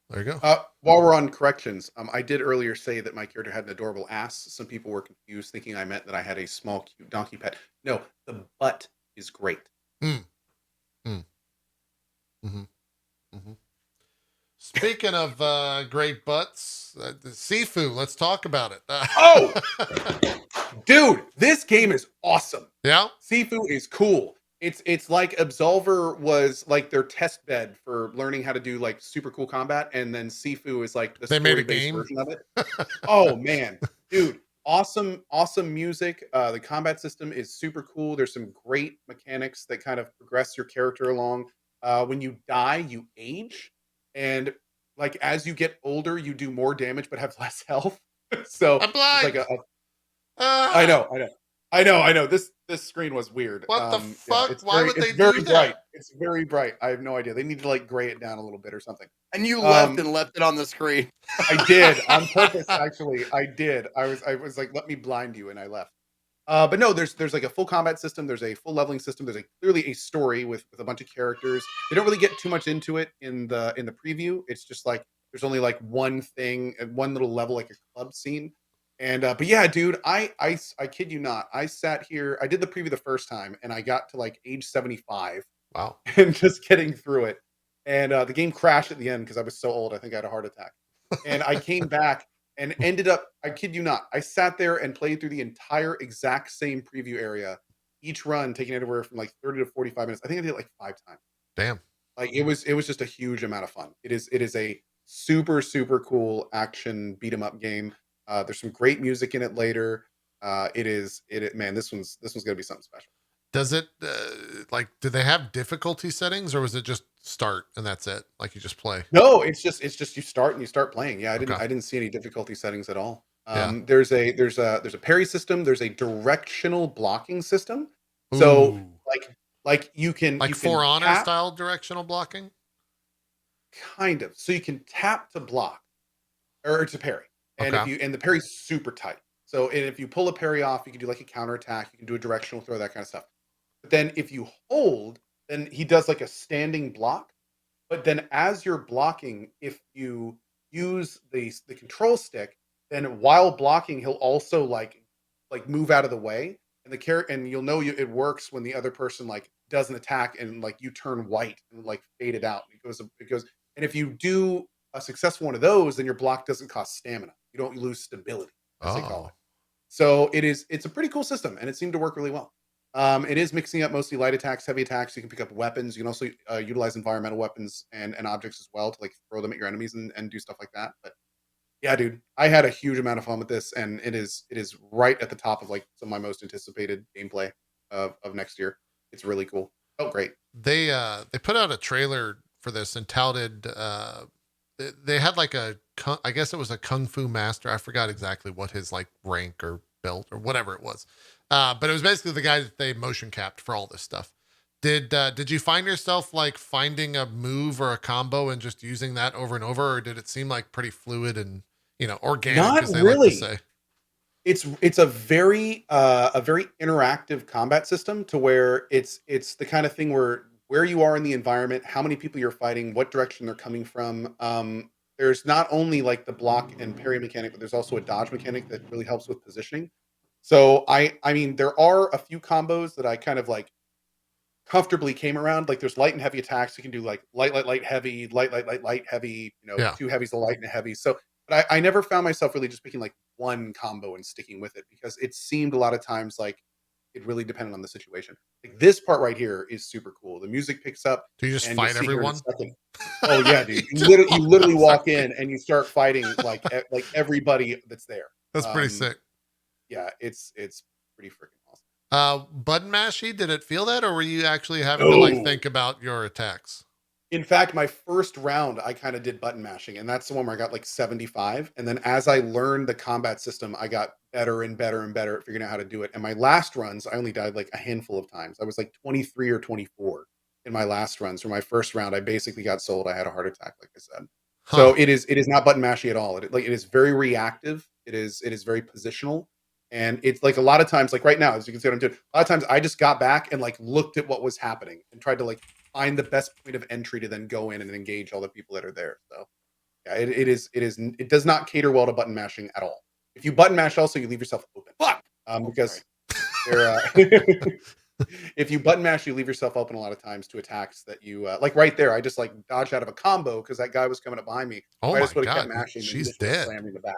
There you go. While we're on corrections, I did earlier say that my character had an adorable ass. Some people were confused, thinking I meant that I had a small, cute donkey pet. No, the butt is great. Speaking of great butts, Sifu, let's talk about it. Dude, this game is awesome. Yeah, Sifu is cool. It's like Absolver was like their test bed for learning how to do like super cool combat, and then Sifu is like the story-based version of it. Oh man, dude, awesome music. The combat system is super cool. There's some great mechanics that kind of progress your character along. When you die, you age, and like as you get older, you do more damage but have less health. So I'm blind. It's like I know. This screen was weird. What the fuck? Yeah, Why would they do that? Bright. It's very bright. I have no idea. They need to like gray it down a little bit or something. And you left it on the screen. I did on purpose. Actually, I did. I was like, let me blind you, and I left. But no, there's like a full combat system. There's a full leveling system. There's clearly a story with a bunch of characters. They don't really get too much into it in the preview. It's just like there's only like one thing and one little level, like a club scene. And but yeah, dude, I kid you not. I sat here. I did the preview the first time, and I got to like age 75. Wow! And just getting through it, and the game crashed at the end because I was so old. I think I had a heart attack. And I came back and ended up. I kid you not. I sat there and played through the entire exact same preview area, each run taking anywhere from like 30 to 45 minutes. I think I did it like 5 times. Damn! Like it was just a huge amount of fun. It is a super cool action beat 'em up game. There's some great music in it later. Man, this one's gonna be something special. Does it like? Do they have difficulty settings, or was it just start and that's it? Like you just play? No, it's just you start and you start playing. Yeah, Okay. I didn't see any difficulty settings at all. Yeah. There's a parry system. There's a directional blocking system. So Ooh. like you can Like you For can Honor tap, style directional blocking? kind of. So you can tap to block or to parry, and Okay. the parry's super tight. So and if you pull a parry off, you can do like a counter attack. You can do a directional throw, that kind of stuff. But then if you hold, then he does like a standing block. But then as you're blocking, if you use the control stick, then while blocking, he'll also like move out of the way. And and you'll know it works when the other person like does an attack and like you turn white and like fade it out. It goes, and if you do a successful one of those, then your block doesn't cost stamina. You don't lose stability, as they call it. So it's a pretty cool system, and it seemed to work really well. It is mixing up mostly light attacks, heavy attacks. You can pick up weapons. You can also utilize environmental weapons and objects as well to like throw them at your enemies and do stuff like that. But yeah, dude, I had a huge amount of fun with this, and it is right at the top of like some of my most anticipated gameplay of next year. It's really cool. Oh, great. They put out a trailer for this and touted they had like I guess it was a kung fu master. I forgot exactly what his like rank or belt or whatever it was. But it was basically the guy that they motion capped for all this stuff. Did you find yourself like finding a move or a combo and just using that over and over, or did it seem like pretty fluid and organic, Not as they like to really. say? It's a very interactive combat system to where it's the kind of thing where you are in the environment, how many people you're fighting, what direction they're coming from. There's not only like the block and parry mechanic, but there's also a dodge mechanic that really helps with positioning. So I mean there are a few combos that I kind of like comfortably came around. Like there's light and heavy attacks. You can do like light, heavy, light, heavy, Yeah. two heavies, a light and a heavy. So, but I never found myself really just picking like one combo and sticking with it because it seemed a lot of times like it really depended on the situation. Like this part right here is super cool. The music picks up Do you just and you'll fight see here in a everyone? second. Oh yeah, dude. just You walk literally up. walk Sorry. in and you start fighting like like everybody that's there. That's pretty sick. Yeah, it's pretty freaking awesome. Button mashy, did it feel that, or were you actually having to like No. think about your attacks? In fact, my first round, I kind of did button mashing, and that's the one where I got like 75. And then as I learned the combat system, I got better and better and better at figuring out how to do it. And my last runs, I only died like a handful of times. I was like 23 or 24 in my last runs. For my first round, I basically got sold. I had a heart attack, like I said. Huh. So it is not button mashy at all. It is very reactive. It is very positional. And it's like a lot of times, like right now, as you can see what I'm doing, a lot of times I just got back and like looked at what was happening and tried to like find the best point of entry to then go in and engage all the people that are there. So yeah, it does not cater well to button mashing at all. If you button mash, also you leave yourself open. Fuck. Because they're if you button mash, you leave yourself open a lot of times to attacks that you like right there. I just like dodged out of a combo because that guy was coming up behind me. Oh I my just would have kept God, mashing and he she's just would have dead. slammed me in the back.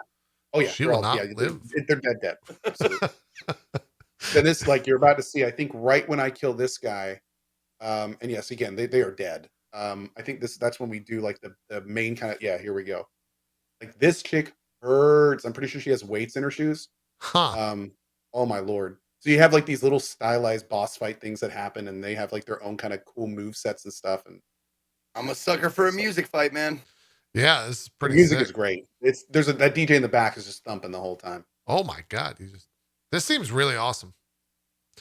Oh yeah, She they're will all not live. they're dead. Absolutely. Then this like you're about to see, I think right when I kill this guy, and yes, again, they are dead. I think that's when we do like the main kind of yeah, here we go. Like this chick hurts. I'm pretty sure she has weights in her shoes. Huh. Oh my lord. So you have like these little stylized boss fight things that happen, and they have like their own kind of cool move sets and stuff. And I'm a sucker for a music fight, man. Yeah, this is the pretty music sick. is great. There's that DJ in the back is just thumping the whole time. Oh my God, this seems really awesome.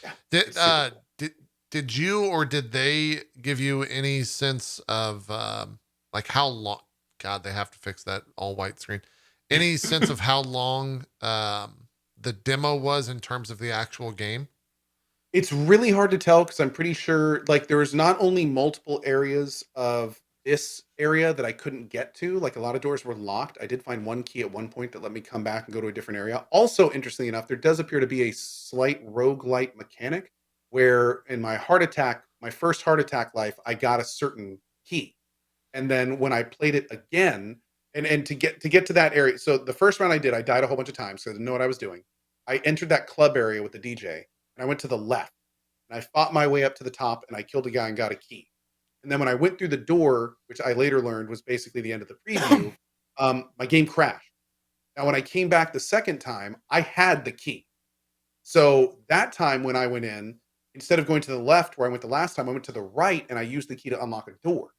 Yeah, Did cool. did you or did they give you any sense of like how long? God, they have to fix that all white screen. Any sense of how long the demo was in terms of the actual game? It's really hard to tell because I'm pretty sure like there was not only multiple areas of this area that I couldn't get to, like a lot of doors were locked. I did find one key at one point that let me come back and go to a different area. Also, interestingly enough, there does appear to be a slight roguelite mechanic where in my first heart attack life, I got a certain key. And then when I played it again, and to get to that area, so the first round I did, I died a whole bunch of times, so I didn't know what I was doing. I entered that club area with the DJ, and I went to the left, and I fought my way up to the top, and I killed a guy and got a key. And then when I went through the door, which I later learned was basically the end of the preview, my game crashed. Now, when I came back the second time, I had the key. So that time when I went in, instead of going to the left where I went the last time, I went to the right and I used the key to unlock a door.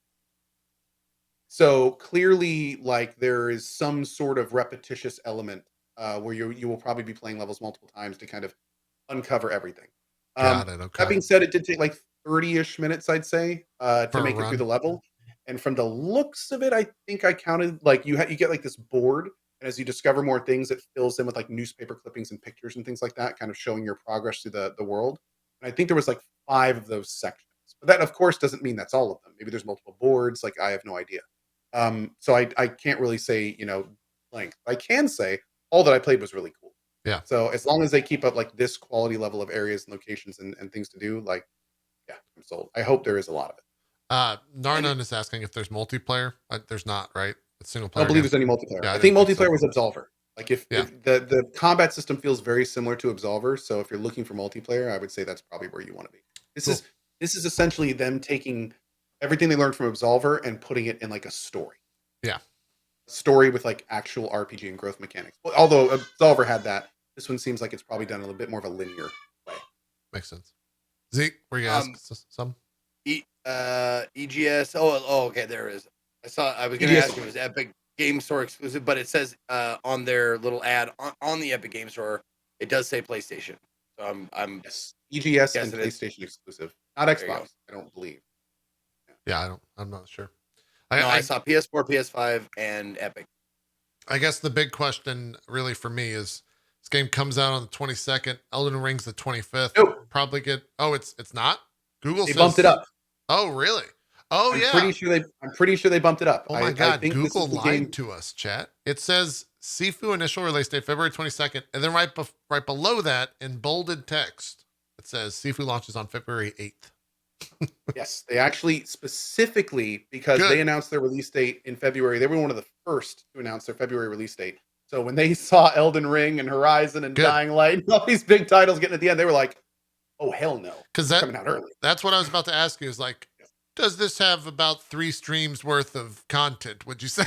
So clearly, like there is some sort of repetitious element where you will probably be playing levels multiple times to kind of uncover everything. Got it. Okay. That being said, it did take like 30-ish minutes, I'd say, to For a make it through run? the level. And from the looks of it, I think I counted like you get like this board, and as you discover more things, it fills in with like newspaper clippings and pictures and things like that, kind of showing your progress through the world. And I think there was like 5 of those sections. But that, of course, doesn't mean that's all of them. Maybe there's multiple boards. Like I have no idea. So I can't really say, length. I can say all that I played was really cool. Yeah. So as long as they keep up like this quality level of areas and locations and things to do, like, yeah, I'm sold. I hope there is a lot of it. Narnan is asking if there's multiplayer. There's not, right? It's single I player. don't believe there's any multiplayer. Yeah, I think multiplayer so. was Absolver. Like if the combat system feels very similar to Absolver, so if you're looking for multiplayer, I would say that's probably where you want to be. This is essentially them taking everything they learned from Absolver and putting it in like a story. Yeah. Story with like actual RPG and growth mechanics. Well, although Absolver had that, this one seems like it's probably done in a little bit more of a linear way. Makes sense. Zeke, were you ask some? EGS. Oh, okay. There it is. I was going to ask if it was Epic Game Store exclusive, but it says on their little ad on the Epic Game Store, it does say PlayStation. So I'm yes, EGS and PlayStation exclusive, not Xbox. I don't believe. Yeah, I'm not sure. I saw PS4, PS5, and Epic. I guess the big question really for me is this game comes out on the 22nd. Elden Ring's the 25th. Nope. Probably get. Oh, it's not. Google says, bumped it up. Oh, really? Oh, I'm pretty sure they bumped it up. Oh my God, Google lied to us, chat. It says Sifu initial release date February 22nd, and then right below that in bolded text it says Sifu launches on February 8th. Yes, they actually specifically because they announced their release date in February. They were one of the first to announce their February release date. So when they saw Elden Ring and Horizon and Dying Light and all these big titles getting at the end, they were like, "Oh hell no!" Because coming out early. That's what I was about to ask you. Is like, does this have about 3 streams worth of content? Would you say?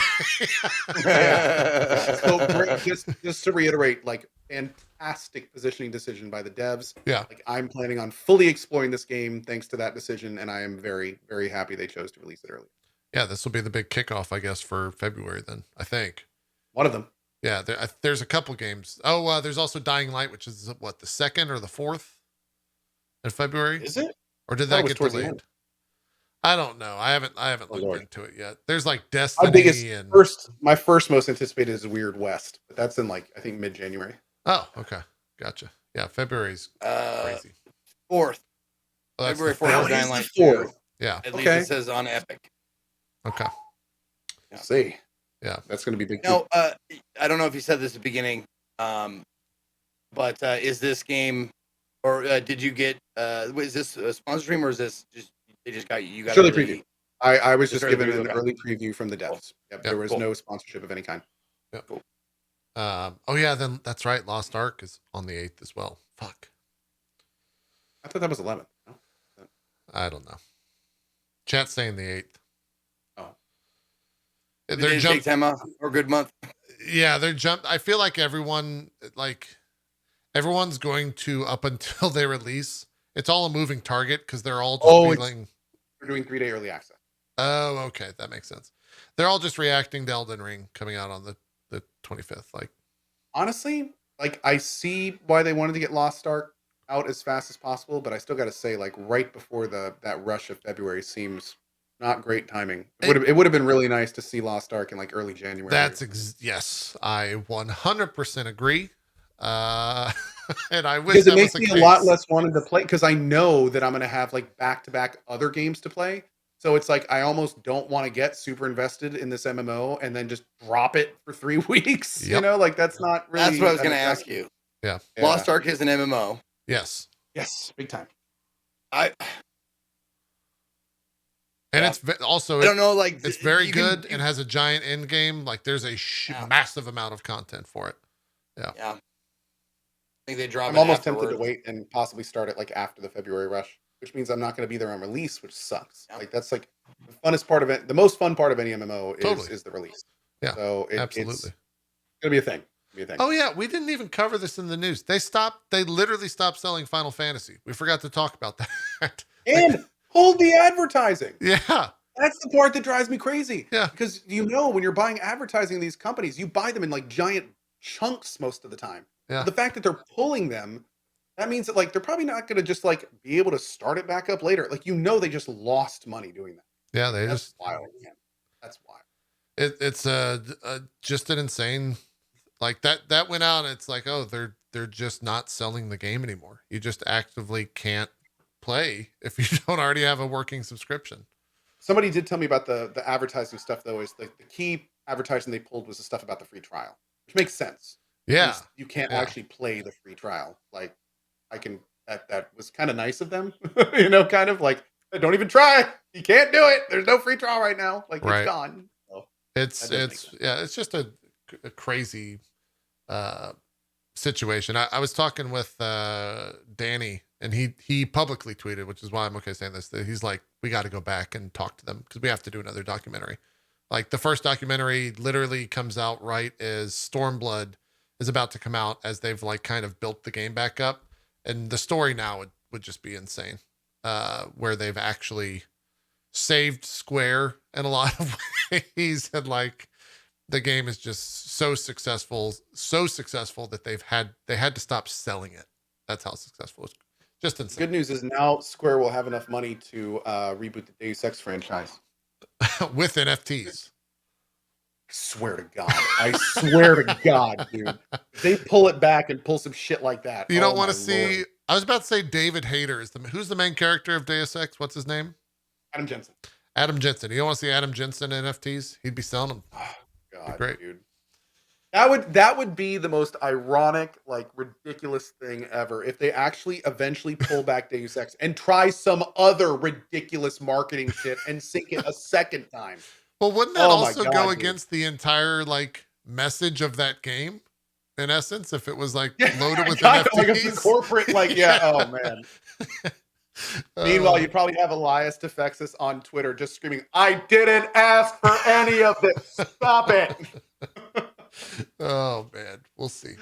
So just to reiterate, like fantastic positioning decision by the devs. Yeah. Like I'm planning on fully exploring this game thanks to that decision, and I am very, very happy they chose to release it early. Yeah, this will be the big kickoff, I guess, for February. Then I think one of them. Yeah, there's a couple games. Oh, there's also Dying Light, which is what, the 2nd or the 4th in February? Is it? Or did that get delayed? I don't know. I haven't looked into it yet. There's like Destiny and my first most anticipated is Weird West, but that's in like I think mid-January. Oh, okay, gotcha. Yeah, February's crazy. 4th. Oh, February 4th. Dying Light 4th. Yeah. At least it says on Epic. Okay. Yeah. See. Yeah, that's going to be big. No, I don't know if you said this at the beginning, but is this game, or did you get? Is this a sponsor stream, or is this just they just got you got early preview? I was just given an early preview from the devs. Cool. Yep, there was no sponsorship of any kind. Yep. Cool. Oh yeah, then that's right. Lost Ark is on the 8th as well. Fuck. I thought that was 11th. No? I don't know. Chat's saying the 8th. Did they take time off or good month? Yeah, they're I feel like everyone's going to, up until they release, it's all a moving target because they're all just feeling. We're doing 3-day early access. Oh, okay, that makes sense. They're all just reacting to Elden Ring coming out on the 25th. Like, honestly, like I see why they wanted to get Lost Ark out as fast as possible, but I still got to say, like right before that rush of February seems not great timing. It would have been really nice to see Lost Ark in like early January. Yes, I 100% agree. And I wish because it makes me a lot less wanted to play because I know that I'm going to have like back-to-back other games to play. So it's like I almost don't want to get super invested in this MMO and then just drop it for 3 weeks. Yep. You know, like that's not really. That's what I was going to ask you. Yeah. Lost Ark is an MMO. Yes. Yes, big time. And it's also, I don't know, like it's very good and has a giant end game. Like there's a massive amount of content for it. Yeah. Yeah. I think they drop. I'm almost tempted to wait and possibly start it like after the February rush, which means I'm not going to be there on release, which sucks. Yeah. Like that's like the funnest part of it. The most fun part of any MMO is the release. Yeah. So absolutely. It's gonna be a thing. Oh yeah, we didn't even cover this in the news. They literally stopped selling Final Fantasy. We forgot to talk about that. And hold the advertising. Yeah. That's the part that drives me crazy. Yeah. Because when you're buying advertising in these companies, you buy them in like giant chunks most of the time. Yeah. But the fact that they're pulling them, that means that like they're probably not going to just like be able to start it back up later. Like they just lost money doing that. Yeah, That's wild, man. That's wild. It's just an insane, like that went out. And it's like, oh, they're just not selling the game anymore. You just actively can't play if you don't already have a working subscription. Somebody did tell me about the advertising stuff though. Is the key advertising they pulled was the stuff about the free trial, which makes sense. Yeah, you can't actually play the free trial. Like I can. That was kind of nice of them. Kind of like don't even try. You can't do it. There's no free trial right now. Like right. It's gone. So it's just a crazy situation. I was talking with Danny, and he publicly tweeted, which is why I'm okay saying this, that he's like, we got to go back and talk to them because we have to do another documentary. Like the first documentary literally comes out right as Stormblood is about to come out, as they've like kind of built the game back up, and the story now would just be insane, where they've actually saved Square in a lot of ways, and like the game is just so successful that they had to stop selling it. That's how successful it's just insane. Good news is now Square will have enough money to reboot the Deus Ex franchise with NFTs. I swear to God, dude. If they pull it back and pull some shit like that. You don't want to see. Lord. I was about to say David Hayter is who's the main character of Deus Ex? What's his name? Adam Jensen. Adam Jensen. You don't want to see Adam Jensen NFTs? He'd be selling them. Oh, God, great, dude. That would be the most ironic, like ridiculous thing ever if they actually eventually pull back Deus Ex and try some other ridiculous marketing shit and sink it a second time. Well, wouldn't that also go against the entire like message of that game? In essence, if it was like loaded with NFTs, like a corporate, like oh man. Meanwhile, you probably have Elias FFXIV on Twitter just screaming, "I didn't ask for any of this. Stop it." Oh man, we'll see.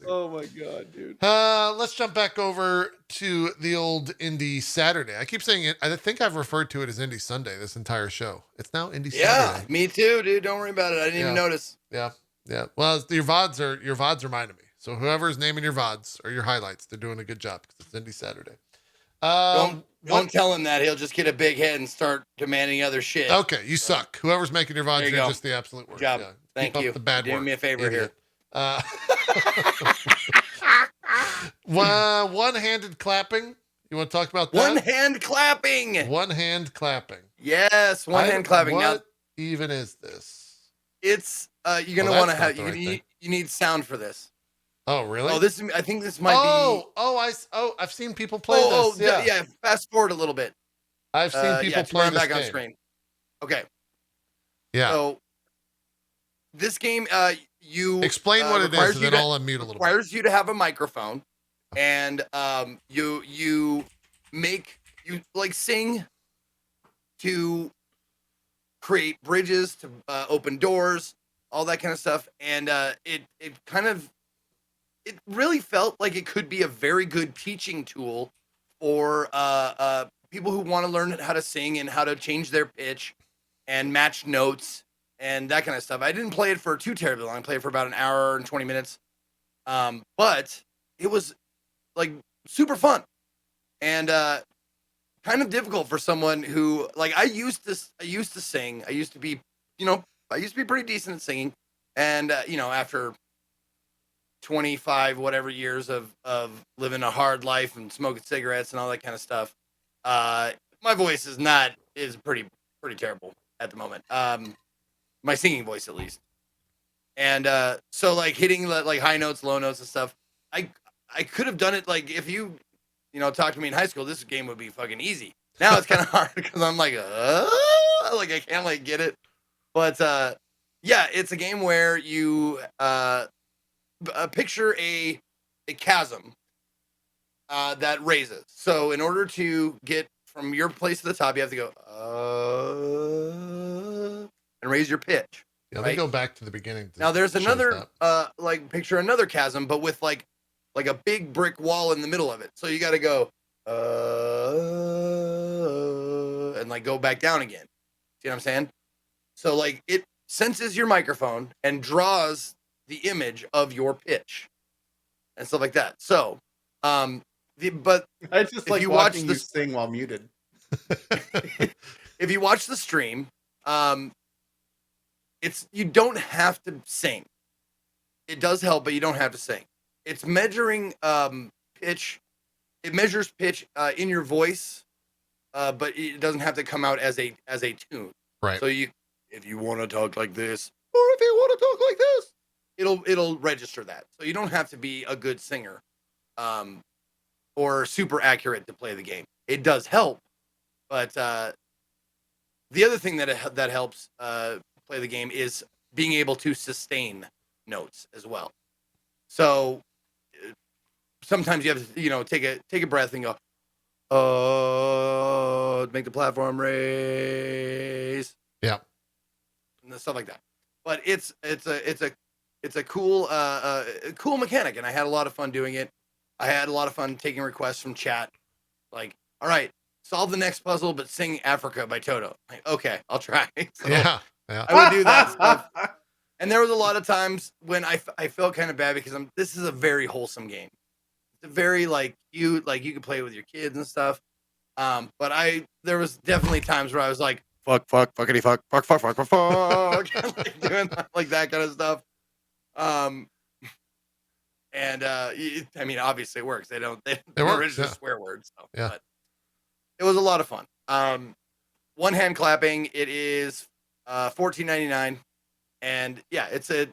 Oh my God, dude. Let's jump back over to the old Indie Saturday. I keep saying it. I think I've referred to it as Indie Sunday this entire show. It's now Indie Saturday. Yeah, me too, dude. Don't worry about it. I didn't even notice. Yeah. Well, your VODs reminded me. So whoever's naming your VODs or your highlights, they're doing a good job because it's Indie Saturday. Don't tell him that. He'll just get a big head and start demanding other shit. Okay, you suck. Whoever's making your VODs, you're just the absolute worst. Good job. Thank you. The bad work. Do me a favor here. One-handed clapping. You want to talk about that? One-hand clapping. One-hand clapping. Yes, one-hand clapping. What now, even is this? It's you're gonna want to have you need sound for this. Oh really? Oh, I think this might be. I've seen people play this. Yeah. Fast forward a little bit. I've seen people play this back game. On screen. Okay. Yeah. So this game, you explain what it is, and then I'll unmute a little bit. Requires you to have a microphone, and you sing to create bridges, to open doors, all that kind of stuff, and it really felt like it could be a very good teaching tool for people who want to learn how to sing and how to change their pitch and match notes and that kind of stuff. I didn't play it for too terribly long. I played it for about an hour and 20 minutes. But it was like super fun and kind of difficult for someone who I used to sing. I used to be pretty decent at singing. And after 25 whatever years of living a hard life and smoking cigarettes and all that kind of stuff, my voice is pretty terrible at the moment. My singing voice, at least. And so hitting high notes, low notes and stuff, I could have done it if you talked to me in high school, this game would be fucking easy. Now it's kind of hard because I'm I can't get it. But yeah, it's a game where you picture a chasm that raises. So in order to get from your place to the top, you have to go and raise your pitch. Yeah, they go back to the beginning. Now there's another picture another chasm, but with like a big brick wall in the middle of it. So you got to go and go back down again. You know what I'm saying? So like it senses your microphone and draws the image of your pitch and stuff like that. So, but I just if like you watching watch you this, sing while muted. if you watch the stream, it's you don't have to sing. It does help, but you don't have to sing. It's measuring pitch. It measures pitch in your voice, but it doesn't have to come out as a tune. Right. So if you want to talk like this, or if you want to talk like this, it'll register that. So you don't have to be a good singer, or super accurate to play the game. It does help, but the other thing that helps play the game is being able to sustain notes as well. So sometimes you have to, take a breath and go, oh, make the platform raise. Yeah. And stuff like that. But it's a cool cool mechanic, and I had a lot of fun doing it. I had a lot of fun taking requests from chat. Like, all right, solve the next puzzle, but sing Africa by Toto. Like, okay, I'll try. So Yeah. I would do that stuff. And there was a lot of times when I felt kind of bad because this is a very wholesome game. It's a very like cute, like you can play with your kids and stuff. But there was definitely times where I was like, fuck, fuckity fuck, like doing like that kind of stuff. And I mean, obviously it works. They don't register swear words. So, yeah. But it was a lot of fun. One hand clapping. It is $14.99. And yeah, it's a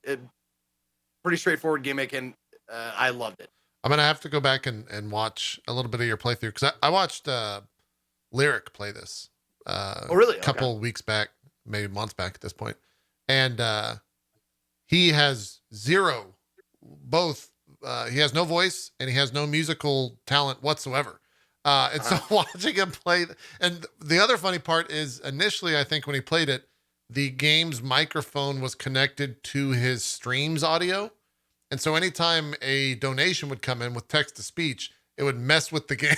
pretty straightforward gimmick, and I loved it. I'm gonna have to go back and watch a little bit of your playthrough because I watched Lyric play this. Oh, really? A couple weeks back, maybe months back at this point, and he has zero. Both he has no voice and he has no musical talent whatsoever. And so watching him play, and the other funny part is initially I think when he played it, the game's microphone was connected to his stream's audio. And so anytime a donation would come in with text to speech, it would mess with the game.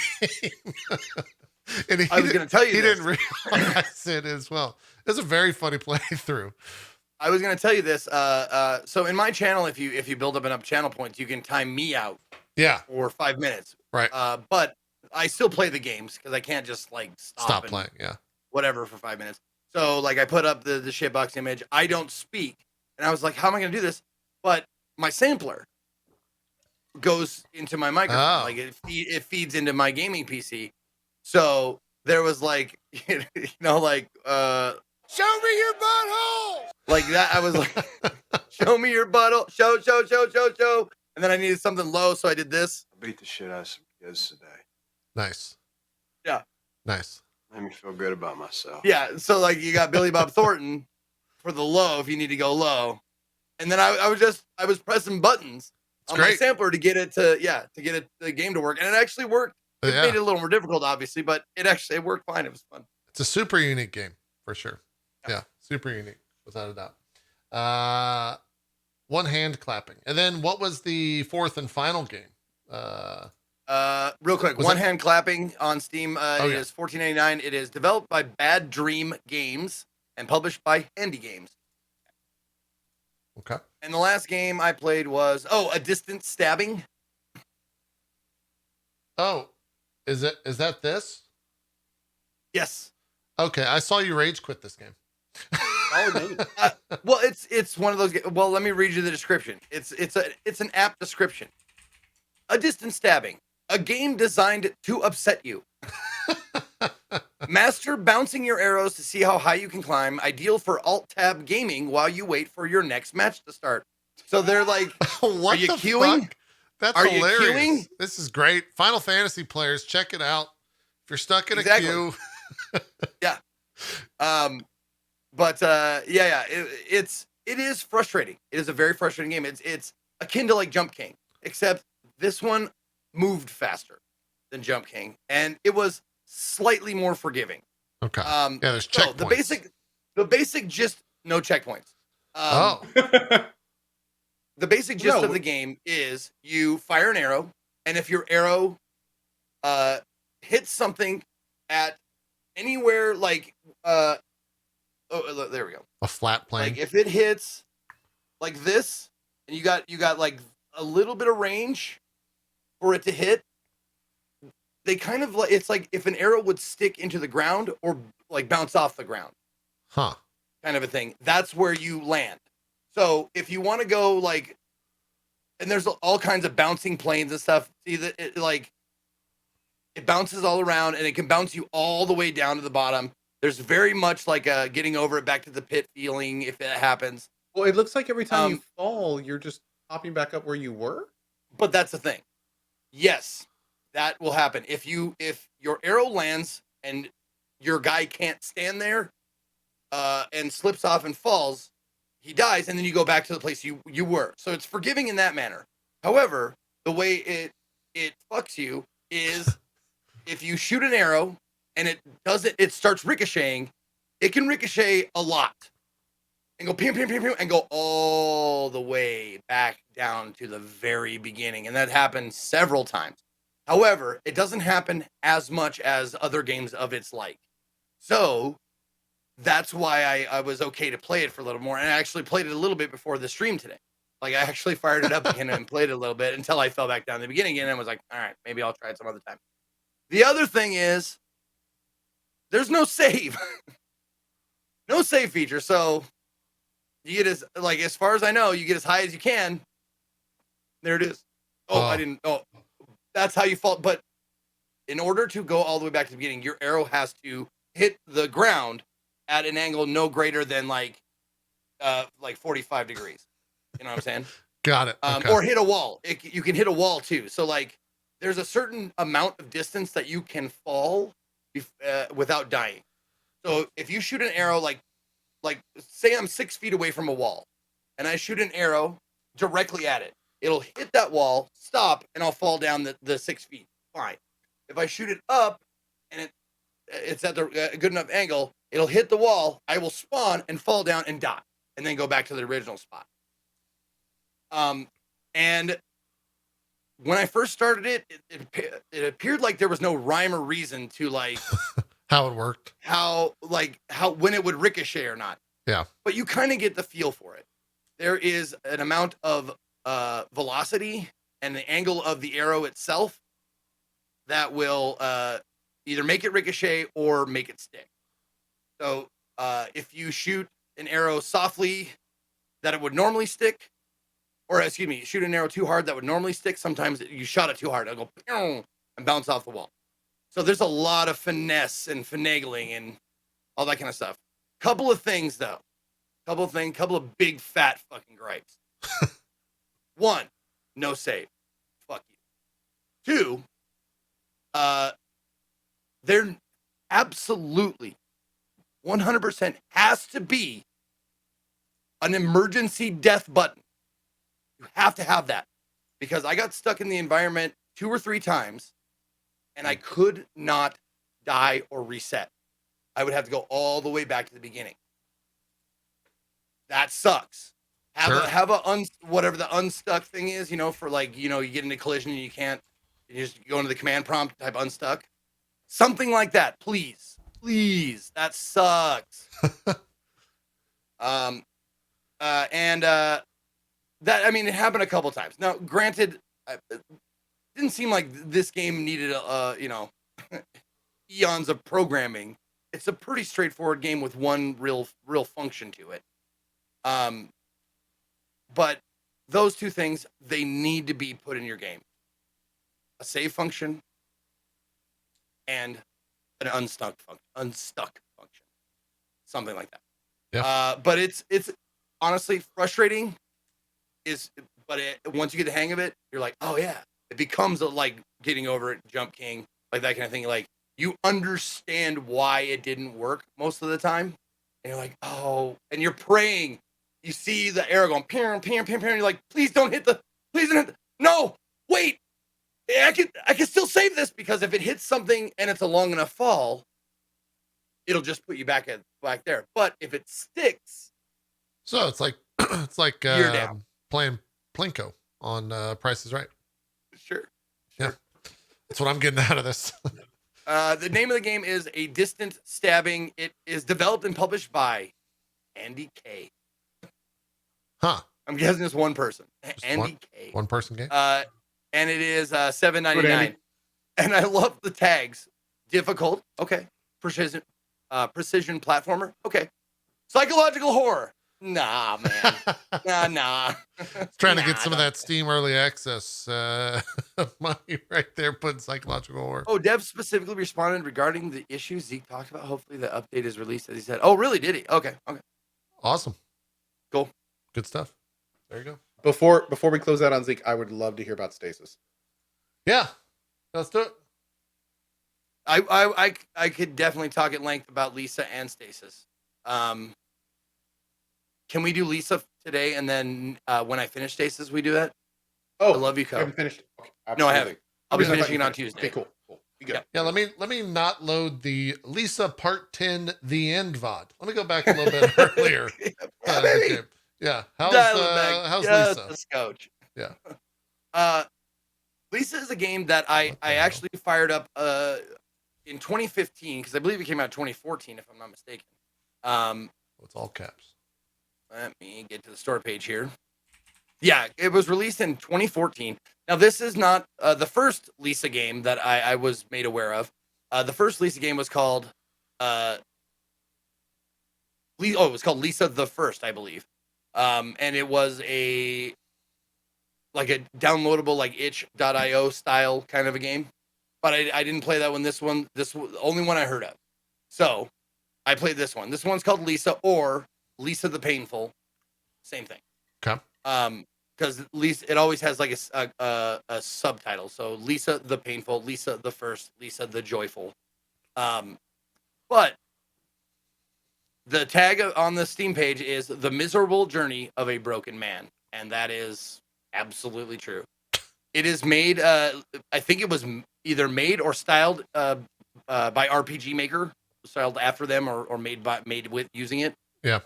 And I was going to tell you he didn't realize it as well. It was a very funny playthrough. I was going to tell you this. So in my channel, if you build up enough channel points, you can time me out. Yeah. For 5 minutes. Right. But I still play the games because I can't just like stop playing. Yeah. Whatever for 5 minutes. So like I put up the shitbox image. I don't speak, and I was like, how am I going to do this? But my sampler goes into my microphone. Like it feeds into my gaming PC. So there was like, like, show me your butthole. Like that. I was like, show me your butthole. Show. And then I needed something low, so I did this. I beat the shit out of some kids today. Nice. Yeah. Nice. Made me feel good about myself. Yeah. So like you got Billy Bob Thornton for the low if you need to go low. And then I was pressing buttons on my sampler to get it the game to work. And it actually worked. It made it a little more difficult, obviously, but it worked fine. It was fun. It's a super unique game for sure. Yeah. Super unique, without a doubt. One hand clapping. And then what was the fourth and final game? Real quick, one hand clapping on Steam. It is $14.99. It is developed by Bad Dream Games and published by Handy Games. Okay. And the last game I played was A Distant Stabbing. Oh, is that this? Yes. Okay, I saw you rage quit this game. Well, it's one of those. Well, let me read you the description. It's an apt description. A Distant Stabbing, a game designed to upset you. Master bouncing your arrows to see how high you can climb. Ideal for alt-tab gaming while you wait for your next match to start. So they're like, what are you the queuing? Fuck? That's are hilarious. You queuing? This is great. Final Fantasy players, check it out. If you're stuck in a queue. Yeah. But it is frustrating. It is a very frustrating game. It's akin to like Jump King, except this one moved faster than Jump King, and it was slightly more forgiving. Okay. There's checkpoints. The basic gist, no checkpoints. The basic gist of the game is you fire an arrow, and if your arrow hits something at anywhere like Oh, there we go. A flat plane. Like if it hits like this, and you got like a little bit of range for it to hit, they kind of like, it's like if an arrow would stick into the ground or like bounce off the ground. Huh. Kind of a thing. That's where you land. So if you want to go like, and there's all kinds of bouncing planes and stuff. See that it like it bounces all around and it can bounce you all the way down to the bottom. There's very much like a getting over it back to the pit feeling if it happens. Well, it looks like every time you fall, you're just popping back up where you were. But that's the thing. Yes, that will happen. If your arrow lands and your guy can't stand there and slips off and falls, he dies, and then you go back to the place you were. So it's forgiving in that manner. However, the way it fucks you is if you shoot an arrow and it starts ricocheting, it can ricochet a lot and go pim, pim, pim, pim, and go all the way back down to the very beginning. And that happened several times. However, it doesn't happen as much as other games of its like. So that's why I was okay to play it for a little more. And I actually played it a little bit before the stream today. Like I actually fired it up again and played it a little bit until I fell back down the beginning again and was like, all right, maybe I'll try it some other time. The other thing is there's no save. No save feature. So you get as far as I know, you get as high as you can. There it is. That's how you fall. But in order to go all the way back to the beginning, your arrow has to hit the ground at an angle no greater than like 45 degrees. You know what I'm saying? Got it. Okay. Or hit a wall. You can hit a wall too. So like there's a certain amount of distance that you can fall without dying. So if you shoot an arrow, like say I'm 6 feet away from a wall and I shoot an arrow directly at it, it'll hit that wall, stop, and I'll fall down the 6 feet. Fine. If I shoot it up and it's at the good enough angle, it'll hit the wall, I will spawn and fall down and die and then go back to the original spot. And when I first started it appeared like there was no rhyme or reason to like how it worked, how when it would ricochet or not. Yeah. But you kind of get the feel for it. There is an amount of velocity and the angle of the arrow itself that will either make it ricochet or make it stick. So if you shoot an arrow softly that it would normally stick, or excuse me, shoot an arrow too hard that would normally stick, sometimes you shot it too hard, it'll go and bounce off the wall. So there's a lot of finesse and finagling and all that kind of stuff. Couple of things though. Couple of big fat fucking gripes. One, no save. Fuck you. 2, there absolutely 100% has to be an emergency death button. You have to have that because I got stuck in the environment 2 or 3 times and I could not die or reset. I would have to go all the way back to the beginning. That sucks. Have whatever the unstuck thing is, for like, you get into collision and you can't, you just go into the command prompt, type unstuck. Something like that, please. Please. That sucks. It happened a couple times. Now, granted, it didn't seem like this game needed, eons of programming. It's a pretty straightforward game with one real function to it. But those 2 things, they need to be put in your game. A save function and an unstuck function. Something like that. Yeah. But it's honestly frustrating. Once you get the hang of it, you're like, oh yeah, it becomes like getting over it, Jump King, like that kind of thing. Like you understand why it didn't work most of the time, and you're like, oh, and you're praying. You see the arrow going, pam, pam, pam, pam. You're like, please don't hit the. No, wait, I can still save this because if it hits something and it's a long enough fall, it'll just put you back there. But if it sticks, so it's like you're down. Playing Plinko on Price is Right. Sure. Yeah. That's what I'm getting out of this. The name of the game is A Distant Stabbing. It is developed and published by Andy K. Huh. I'm guessing it's one person. Just Andy K. One person game? And it is $7.99. And I love the tags. Difficult. Okay. Precision platformer. Okay. Psychological horror. Nah, man. nah. It's trying to get some of that Steam early access money right there, putting psychological horror. Oh, Dev specifically responded regarding the issues Zeke talked about. Hopefully the update is released, as he said. Oh, really? Did he? Okay. Awesome. Cool. Good stuff. There you go. Before we close out on Zeke, I would love to hear about Stasis. Yeah. Let's do it. I could definitely talk at length about Lisa and Stasis. Can we do Lisa today, and then when I finish Stasis, we do that? Oh, I love you, Co. I haven't finished. Okay, no, I haven't. I'll be finishing it on Tuesday. Okay, cool. You go. Yeah, let me not load the Lisa Part 10 The End VOD. Let me go back a little bit earlier. Okay. Yeah. How's yes, Lisa? The Scotch. Yeah. Lisa is a game that I actually fired up in 2015, because I believe it came out in 2014, if I'm not mistaken. It's all caps. Let me get to the store page here. Yeah, it was released in 2014. Now, this is not the first Lisa game that I was made aware of. The first Lisa game was called it was called Lisa the First, I believe. And it was a downloadable, like itch.io style kind of a game. But I didn't play that one. This was the only one I heard of. So I played this one. This one's called Lisa, or Lisa the Painful. Same thing. Okay. Because Lisa, it always has like a subtitle. So Lisa the Painful, Lisa the First, Lisa the Joyful. But the tag on the Steam page is The Miserable Journey of a Broken Man. And that is absolutely true. It is made, I think it was either made or styled by RPG Maker, styled after them, or made with using it. Yeah.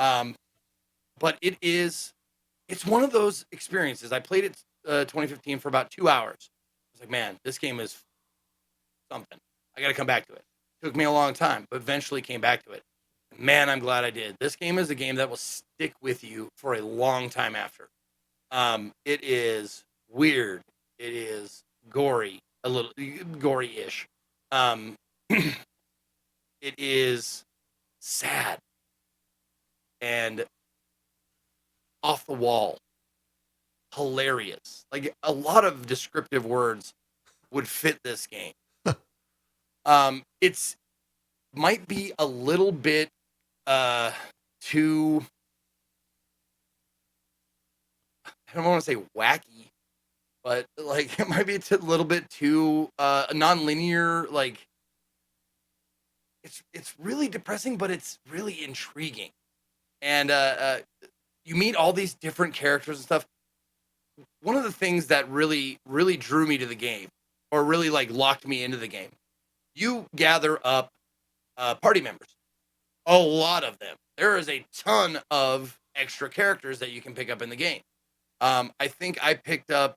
But it's one of those experiences. I played it 2015 for about 2 hours. I was like, man, this game is something. I got to come back to it. Took me a long time, but eventually came back to it. Man, I'm glad I did. This game is a game that will stick with you for a long time after. It is weird. It is gory, a little gory-ish. It is sad and off the wall, hilarious. Like, a lot of descriptive words would fit this game. It's might be a little bit too, I don't want to say wacky, but like it might be a little bit too non-linear. Like, it's really depressing, but it's really intriguing. And you meet all these different characters and stuff. One of the things that really, really drew me to the game, or really like locked me into the game, you gather up party members. A lot of them. There is a ton of extra characters that you can pick up in the game. I think I picked up,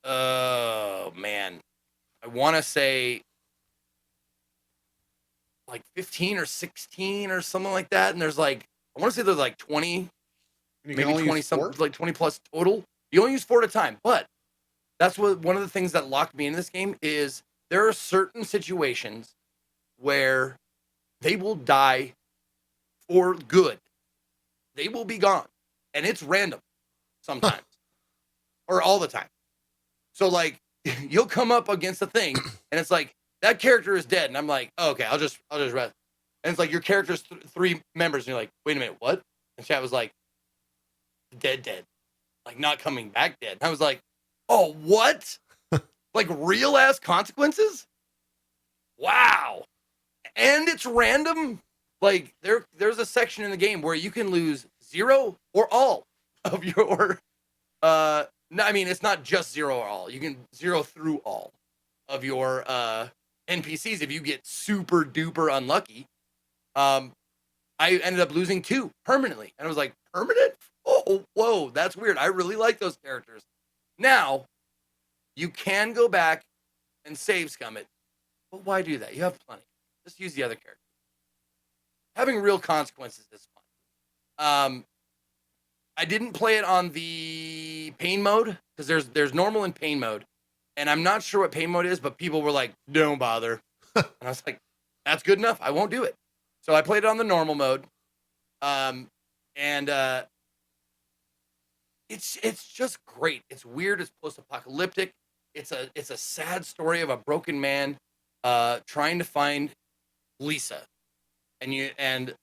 oh man, I want to say like 15 or 16 or something like that. And there's like, I want to say there's like 20, maybe 20 something, like 20 plus total. You only use 4 at a time, but that's what one of the things that locked me in this game is there are certain situations where they will die for good. They will be gone. And it's random sometimes or all the time. So like you'll come up against a thing and it's like that character is dead. And I'm like, oh, okay, I'll just rest. And it's like your character's 3 members. And you're like, wait a minute, what? And chat was like, dead. Like not coming back dead. And I was like, oh, what? Like real ass consequences? Wow. And it's random. Like there's a section in the game where you can lose 0 or all of your no, I mean it's not just 0 or all. You can 0 through all of your NPCs if you get super duper unlucky. I ended up losing 2 permanently. And I was like, permanent? Oh, whoa, that's weird. I really like those characters. Now, you can go back and save scum it. But why do that? You have plenty. Just use the other character. having real consequences is fun. I didn't play it on the pain mode because there's normal and pain mode, and I'm not sure what pain mode is, but people were like, "Don't bother," and I was like, "That's good enough. I won't do it." So I played it on the normal mode, and it's just great. It's weird. It's post-apocalyptic. It's a sad story of a broken man trying to find Lisa, and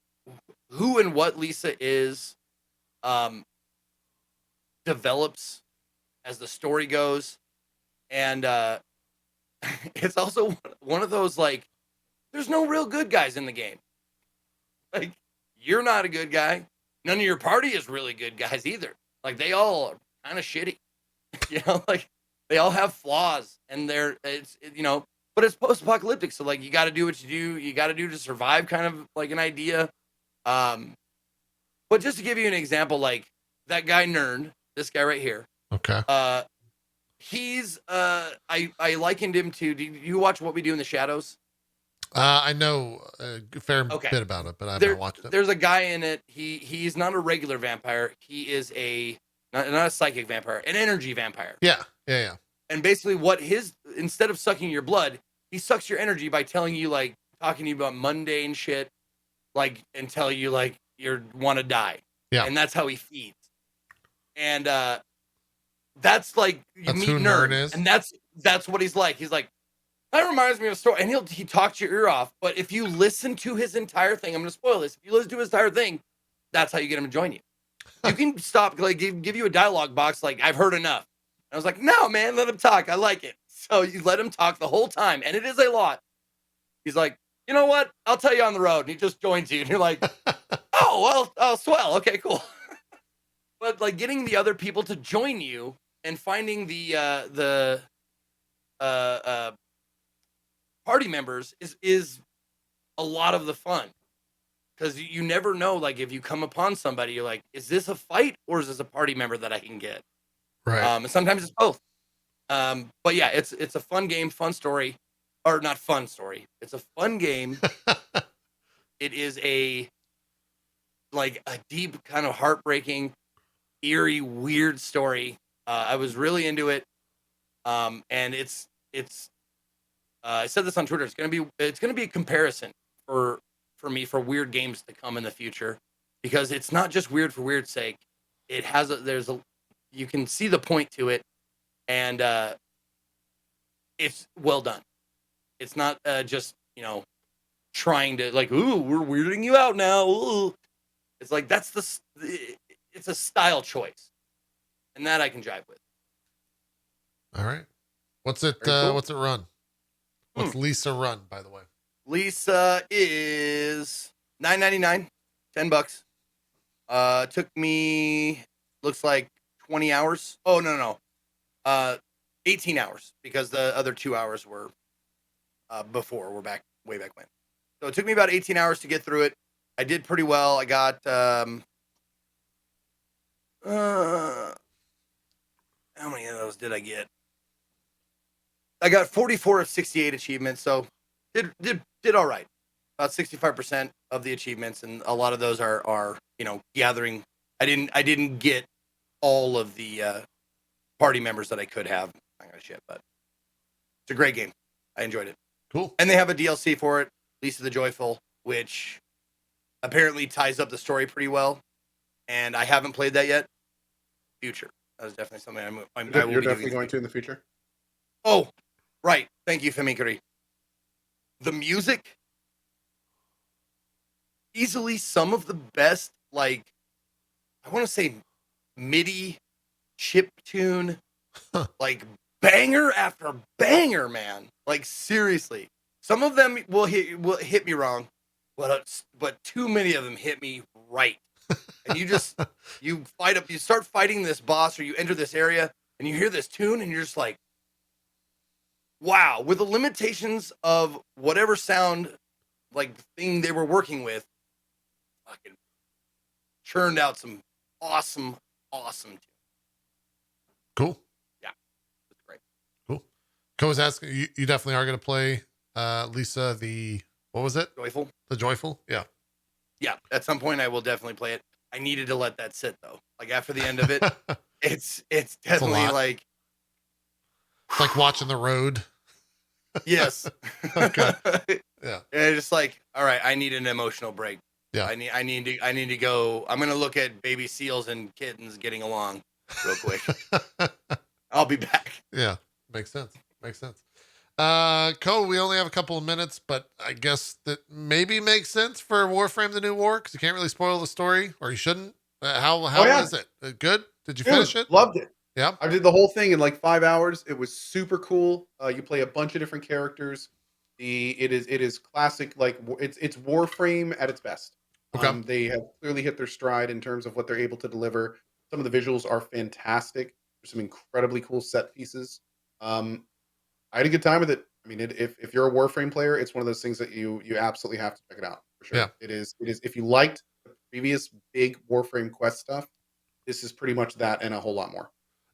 who and what Lisa is develops as the story goes, and it's also one of those like there's no real good guys in the game. Like you're not a good guy. None of your party is really good guys either. Like they all are kind of shitty. Like they all have flaws, and but it's post-apocalyptic, so like you got to do what you got to do to survive, kind of like an idea. But just to give you an example, like that guy Nern, this guy right here. Okay. He's I likened him to. Do you watch What We Do in the Shadows? I know a fair bit about it, but I've not watched it. There's a guy in it. He's not a regular vampire. He is not a psychic vampire, an energy vampire. Yeah. And basically, instead of sucking your blood, he sucks your energy by talking to you about mundane shit, like until you like you want to die. Yeah. And that's how he feeds. And that's like that's meet Nerd is, and that's what he's like. He's like, that reminds me of a story, and he talks your ear off. But if you listen to his entire thing, I'm going to spoil this. If you listen to his entire thing, that's how you get him to join you. You can stop, like give you a dialogue box, like I've heard enough. And I was like, no, man, let him talk. I like it. So you let him talk the whole time, and it is a lot. He's like, you know what? I'll tell you on the road. And he just joins you, and you're like, oh, well, swell. Okay, cool. But like getting the other people to join you and finding the party members is a lot of the fun, because you never know, like if you come upon somebody, you're like, is this a fight or is this a party member that I can get? Right. And sometimes it's both. But yeah, it's a fun game, fun story, or not fun story. It's a fun game. It is a deep, kind of heartbreaking, eerie, weird story. I was really into it. And it's I said this on Twitter. It's gonna be a comparison for me for weird games to come in the future, because it's not just weird for weird's sake. It has you can see the point to it, and it's well done. It's not just trying to like, ooh, we're weirding you out now. Ooh. It's like it's a style choice, and that I can jive with. All right. What's it? Cool. What's it run? What's Lisa run, by the way? Lisa is $9.99, $10. Took me looks like 20 hours. Oh no. 18 hours, because the other 2 hours were before. We're way back when. So it took me about 18 hours to get through it. I did pretty well. I got how many of those did I get? I got 44 of 68 achievements, so did all right. About 65% of the achievements, and a lot of those are gathering. I didn't get all of the party members that I could have. I'm not gonna shit, but it's a great game. I enjoyed it. Cool. And they have a DLC for it, Lisa the Joyful, which apparently ties up the story pretty well. And I haven't played that yet. Future. That was definitely something You're definitely going to in the future. Oh, right. Thank you, Femikari. The music, easily some of the best, like, I want to say MIDI chip tune, like banger after banger, man. Like, seriously. Some of them will hit me wrong, but too many of them hit me right. And you start fighting this boss, or you enter this area and you hear this tune and you're just like, wow, with the limitations of whatever sound like thing they were working with, fucking churned out some awesome tunes. Cool. Yeah. It's great. Cool. Cohh was asking, you definitely are going to play Lisa what was it? Joyful. The Joyful? Yeah. Yeah, at some point I will definitely play it. I needed to let that sit though. Like after the end of it, it's definitely like it's like watching the road. Yes. Okay. Yeah. And just like, all right, I need an emotional break. Yeah. I need to go. I'm gonna look at baby seals and kittens getting along real quick. I'll be back. Yeah. Makes sense. Makes sense. Cohh, we only have a couple of minutes, but I guess that maybe makes sense for Warframe: The New War because you can't really spoil the story, or you shouldn't. How is it? Good? Did you finish it? Loved it. Yeah. I did the whole thing in like 5 hours. It was super cool. You play a bunch of different characters. It is classic, like it's Warframe at its best. Okay. They have clearly hit their stride in terms of what they're able to deliver. Some of the visuals are fantastic. There's some incredibly cool set pieces. I had a good time with it. I mean, if you're a Warframe player, it's one of those things that you absolutely have to check it out for sure. Yeah. It is. If you liked the previous big Warframe quest stuff, this is pretty much that and a whole lot more.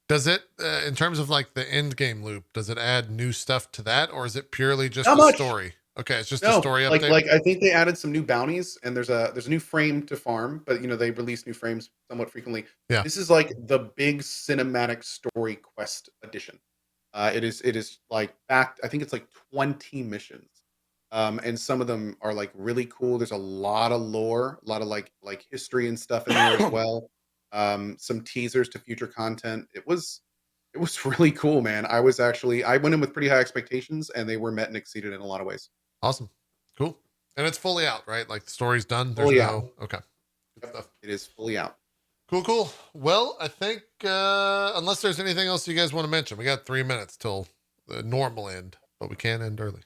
Does it, in terms of like the end game loop, does it add new stuff to that, or is it purely just Not a much. story? Okay, it's just a story update. Like I think they added some new bounties, and there's a new frame to farm, but they release new frames somewhat frequently. Yeah. This is like the big cinematic story quest edition. It is like backed. I think it's like 20 missions, and some of them are like really cool. There's a lot of lore, a lot of like history and stuff in there as well. Some teasers to future content. It was really cool, man. I went in with pretty high expectations, and they were met and exceeded in a lot of ways. Awesome. Cool. And it's fully out, right? Like the story's done. Fully out. Okay. Good stuff. It is fully out. Cool. Well, I think unless there's anything else you guys want to mention, we got 3 minutes till the normal end, but we can end early.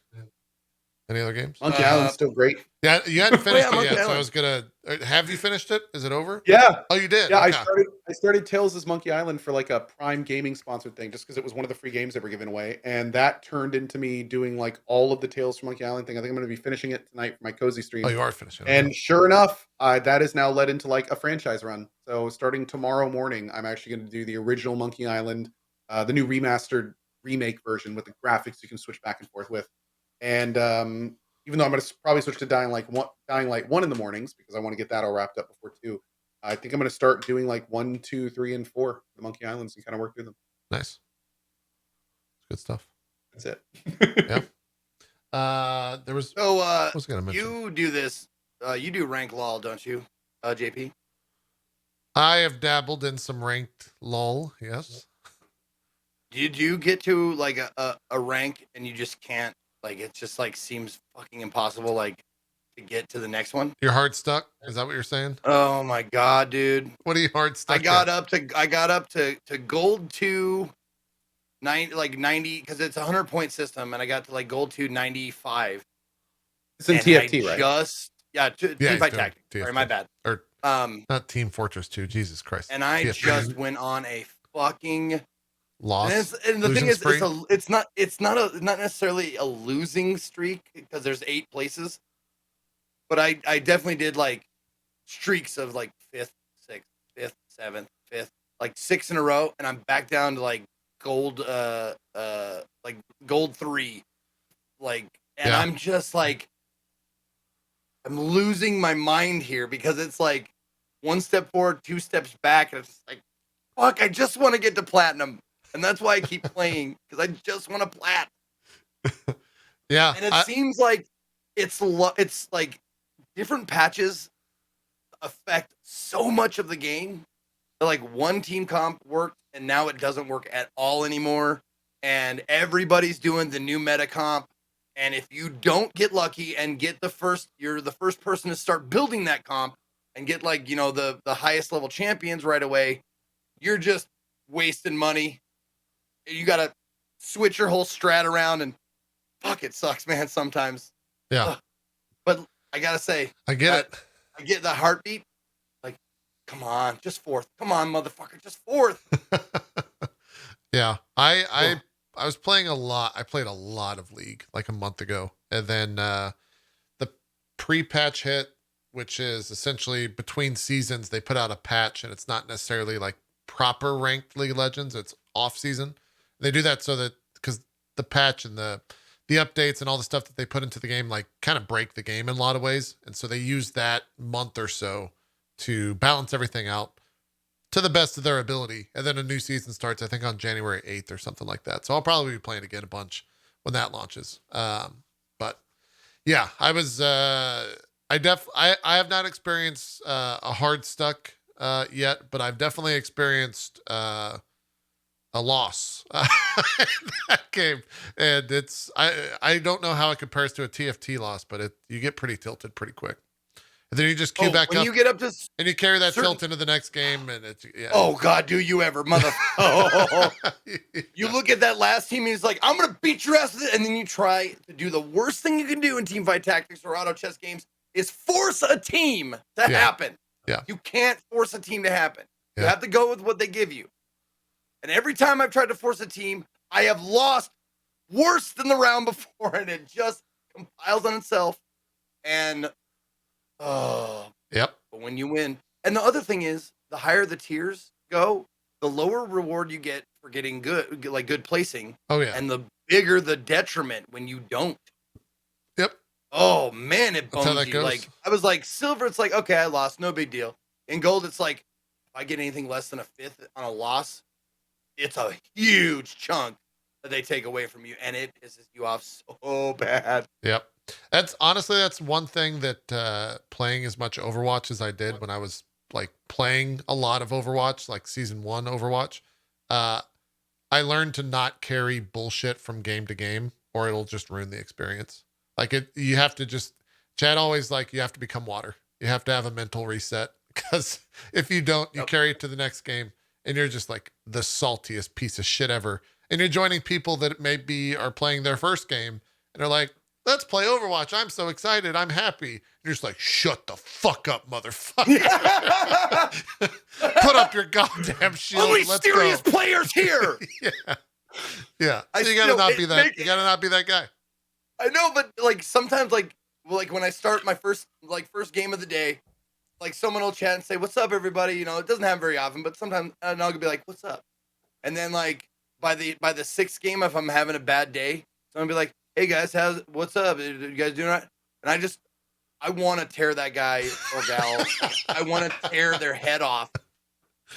Any other games? Monkey Island's still great. Yeah, you hadn't finished yeah, it yet, Monkey so I Island. was gonna. Have you finished it? Is it over? Yeah. Oh, you did. Yeah, Okay. I started Tales as Monkey Island for like a Prime Gaming sponsored thing, just because it was one of the free games that were given away, and that turned into me doing like all of the Tales from Monkey Island thing. I think I'm going to be finishing it tonight for my cozy stream. Oh, you are finishing. And sure enough, that is now led into like a franchise run. So starting tomorrow morning, I'm actually going to do the original Monkey Island, the new remastered remake version with the graphics you can switch back and forth with. And even though I'm going to probably switch to Dying Light 1 in the mornings because I want to get that all wrapped up before 2. I think I'm going to start doing like 1, 2, 3, and 4, the Monkey Islands, and kind of work through them. Nice. Good stuff. That's it. Yeah. There was. So I was gonna mention. you do this. You do rank LOL, don't you, JP? I have dabbled in some ranked LOL. Yes. Did you get to like a rank and you just can't, like, it just like seems fucking impossible, like, to get to the next one? Your heart stuck? Is that what you're saying? Oh my god, dude! What are you hard stuck? I got up to gold 2, 90, because it's a 100-point system, and I got to like gold 2, 95. It's in TFT, right? Team Fight Tactics. Sorry, my bad. Or not Team Fortress 2. Jesus Christ. And I TFT. just went on a fucking loss. And the thing is, spree? it's not necessarily a losing streak because there's 8 places, but I definitely did like streaks of like 5th, 6th, 5th, 7th, 5th, like 6 in a row, and I'm back down to like gold, like gold 3, like, and Yeah. I'm just like, I'm losing my mind here because it's like 1 step forward, 2 steps back, and it's like, fuck, I just want to get to platinum. And that's why I keep playing, because I just want to plat. Yeah. And it seems like it's like different patches affect so much of the game. Like one team comp worked, and now it doesn't work at all anymore. And everybody's doing the new meta comp. And if you don't get lucky and get you're the first person to start building that comp and get like, the highest level champions right away, you're just wasting money. You got to switch your whole strat around, and fuck, it sucks, man, sometimes. Yeah. But I got to say, I get it. I get the heartbeat. Like, come on, just 4th. Come on, motherfucker, just 4th. Yeah. I was playing a lot. I played a lot of League like a month ago. And then the pre-patch hit, which is essentially between seasons, they put out a patch, and it's not necessarily like proper ranked League of Legends. It's off season. They do that so that because the patch and the the updates and all the stuff that they put into the game, like kind of break the game in a lot of ways. And so they use that month or so to balance everything out to the best of their ability. And then a new season starts, I think on January 8th or something like that. So I'll probably be playing again a bunch when that launches. But yeah, I was, I have not experienced a hard stuck yet, but I've definitely experienced a loss in that game. And I don't know how it compares to a TFT loss, but you get pretty tilted pretty quick. And then you just queue back when up. you get up to and you carry that tilt into the next game, and it's yeah. Oh God, do you ever, mother? You look at that last team, and he's like, "I'm gonna beat your ass," and then you try to do the worst thing you can do in teamfight tactics or auto chess games is force a team to happen. Yeah, you can't force a team to happen. You have to go with what they give you. And every time I've tried to force a team, I have lost worse than the round before, and it just compiles on itself. And yep. But when you win, and the other thing is, the higher the tiers go, the lower reward you get for getting good placing. Oh yeah. And the bigger the detriment when you don't. Yep. Oh man, it That's how bones that you. goes. Like I was like silver, it's like okay, I lost, no big deal. In gold, it's like if I get anything less than a fifth on a loss, it's a huge chunk that they take away from you, and it pisses you off so bad. Yep. That's one thing that playing as much Overwatch as I did when I was like playing a lot of Overwatch, like season 1 Overwatch. I learned to not carry bullshit from game to game, or it'll just ruin the experience. Like you have to just, Chad always like, you have to become water. You have to have a mental reset, because if you don't, you carry it to the next game and you're just like the saltiest piece of shit ever. And you're joining people that maybe are playing their first game and they're like, let's play Overwatch. I'm so excited. I'm happy. You're just like, shut the fuck up, motherfucker. Put up your goddamn shield. Only Let's serious go. players here. Yeah. So you gotta not be that. You gotta not be that guy. I know, but like sometimes, like when I start my first game of the day, like someone will chat and say, "What's up, everybody?" You know, it doesn't happen very often, but sometimes and I'll be like, "What's up?" And then like by the sixth game, if I'm having a bad day, someone will be like, "Hey guys, what's up? You guys doing all right?" And I want to tear that guy or gal. I want to tear their head off,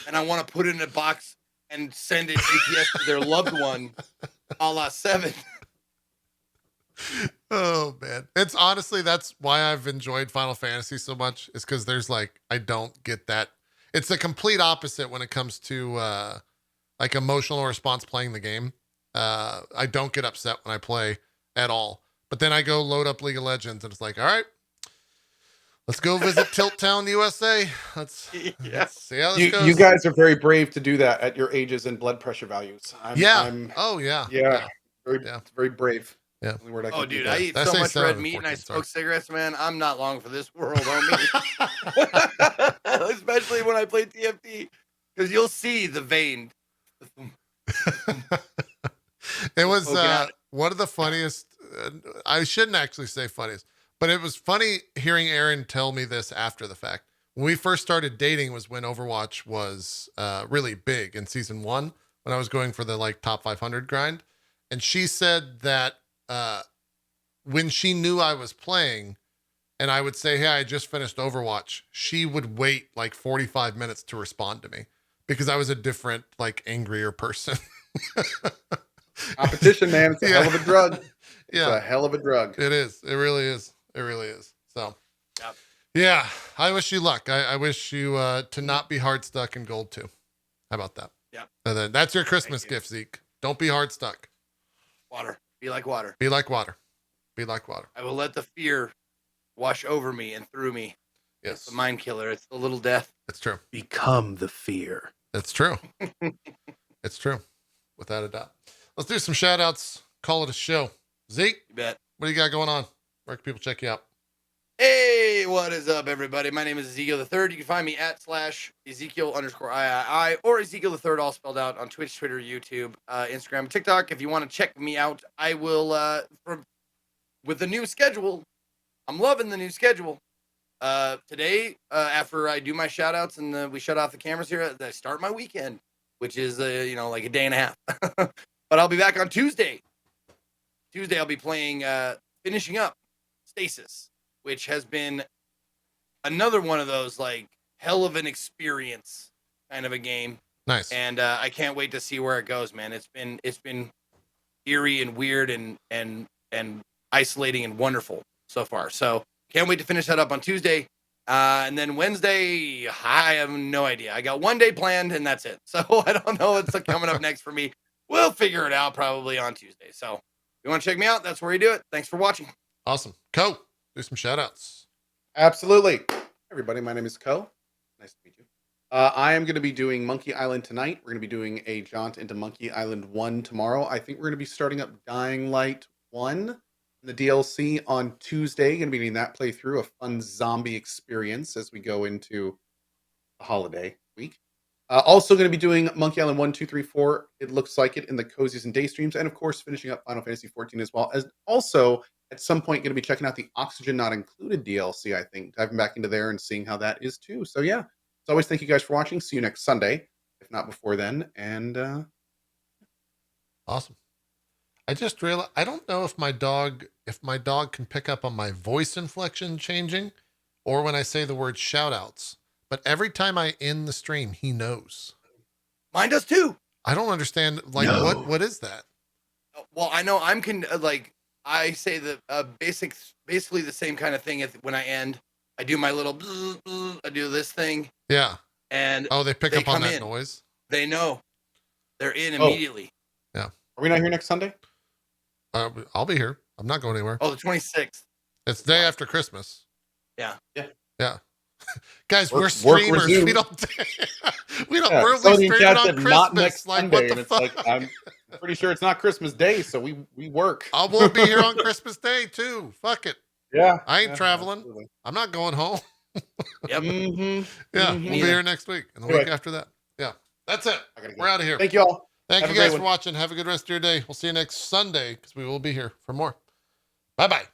and I want to put it in a box and send it GPS to their loved one, a la 7. Oh man, it's honestly, that's why I've enjoyed Final Fantasy so much, is because there's like, I don't get that. It's the complete opposite when it comes to like emotional response playing the game. I don't get upset when I play at all, but then I go load up League of Legends and it's like, all right, let's go visit Tilt Town, USA. Let's see how this goes. You guys are very brave to do that at your ages and blood pressure values. Yeah, it's very brave. Yeah. Oh, dude, I eat so much red meat and I smoke cigarettes, man. I'm not long for this world, homie. Especially when I play TFT, because you'll see the vein. It was one of the funniest. I shouldn't actually say funniest, but it was funny hearing Aaron tell me this after the fact. When we first started dating was when Overwatch was really big in season 1, when I was going for the like top 500 grind. And she said that when she knew I was playing and I would say, hey, I just finished Overwatch, she would wait like 45 minutes to respond to me because I was a different, like, angrier person. Competition, man. It's a hell of a drug. It's a hell of a drug. It is. It really is. It really is. So, yeah, I wish you luck. I wish you to not be hard stuck in gold too. How about that? Yeah. And then that's your Christmas gift, Zeke. Don't be hard stuck. Water. Be like water. Be like water. Be like water. I will let the fear wash over me and through me. Yes. It's the mind killer. It's the little death. It's true. Become the fear. It's true. It's true. Without a doubt. Let's do some shout outs. Call it a show. Zeke, you bet. What do you got going on? Where can people check you out? Hey, what is up, everybody? My name is Ezekiel III. You can find me at /Ezekiel_III or Ezekiel III, all spelled out, on Twitch, Twitter, YouTube, Instagram, TikTok. If you want to check me out, I will, with the new schedule. I'm loving the new schedule. Today, after I do my shout outs and we shut off the cameras here, I start my weekend, which is, like a day and a half. But I'll be back on Tuesday Tuesday I'll be playing, finishing up Stasis, which has been another one of those like hell of an experience kind of a game. Nice. And I can't wait to see where it goes, man. It's been eerie and weird and isolating and wonderful so far. So can't wait to finish that up on Tuesday. And then Wednesday, I have no idea. I got one day planned and that's it. So I don't know what's coming up next for me. We'll figure it out probably on Tuesday. So if you want to check me out, that's where you do it. Thanks for watching. Awesome. Cohh, do some shout outs. Absolutely. Everybody, my name is Cohh. Nice to meet you. I am going to be doing Monkey Island tonight. We're going to be doing a jaunt into Monkey Island 1 tomorrow. I think we're going to be starting up Dying Light 1, the DLC, on Tuesday. Going to be doing that playthrough, a fun zombie experience as we go into the holiday week. Also going to be doing Monkey Island 1, 2, 3, 4. It looks like it in the Cozies and Day streams. And of course, finishing up Final Fantasy 14 as well. As also, at some point, going to be checking out the Oxygen Not Included DLC, I think. Diving back into there and seeing how that is too. So yeah. As always, thank you guys for watching. See you next Sunday, if not before then. And awesome. I just realized I don't know if my dog can pick up on my voice inflection changing, or when I say the word shout outs. But every time I end the stream, he knows. Mine does too. I don't understand. Like what is that? Well, I know I say the basically the same kind of thing when I end. I do my little, I do this thing. Yeah. And they pick up on that noise. They know. They're in immediately. Yeah. Are we not here next Sunday? I'll be here. I'm not going anywhere. Oh, the 26th. It's the day after Christmas. Yeah. Guys, we're streamers. We don't. We're streaming on Christmas. Like, what the fuck? Like, I'm pretty sure it's not Christmas Day, so we work. I will be here on Christmas Day too. Fuck it. Yeah. I ain't traveling. Absolutely. I'm not going home. Yep. Yeah, we'll be here next week and the week after that. Yeah, that's it. We're out of here. Thank you all. Thank you guys for watching. Have a good rest of your day. We'll see you next Sunday because we will be here for more. Bye bye.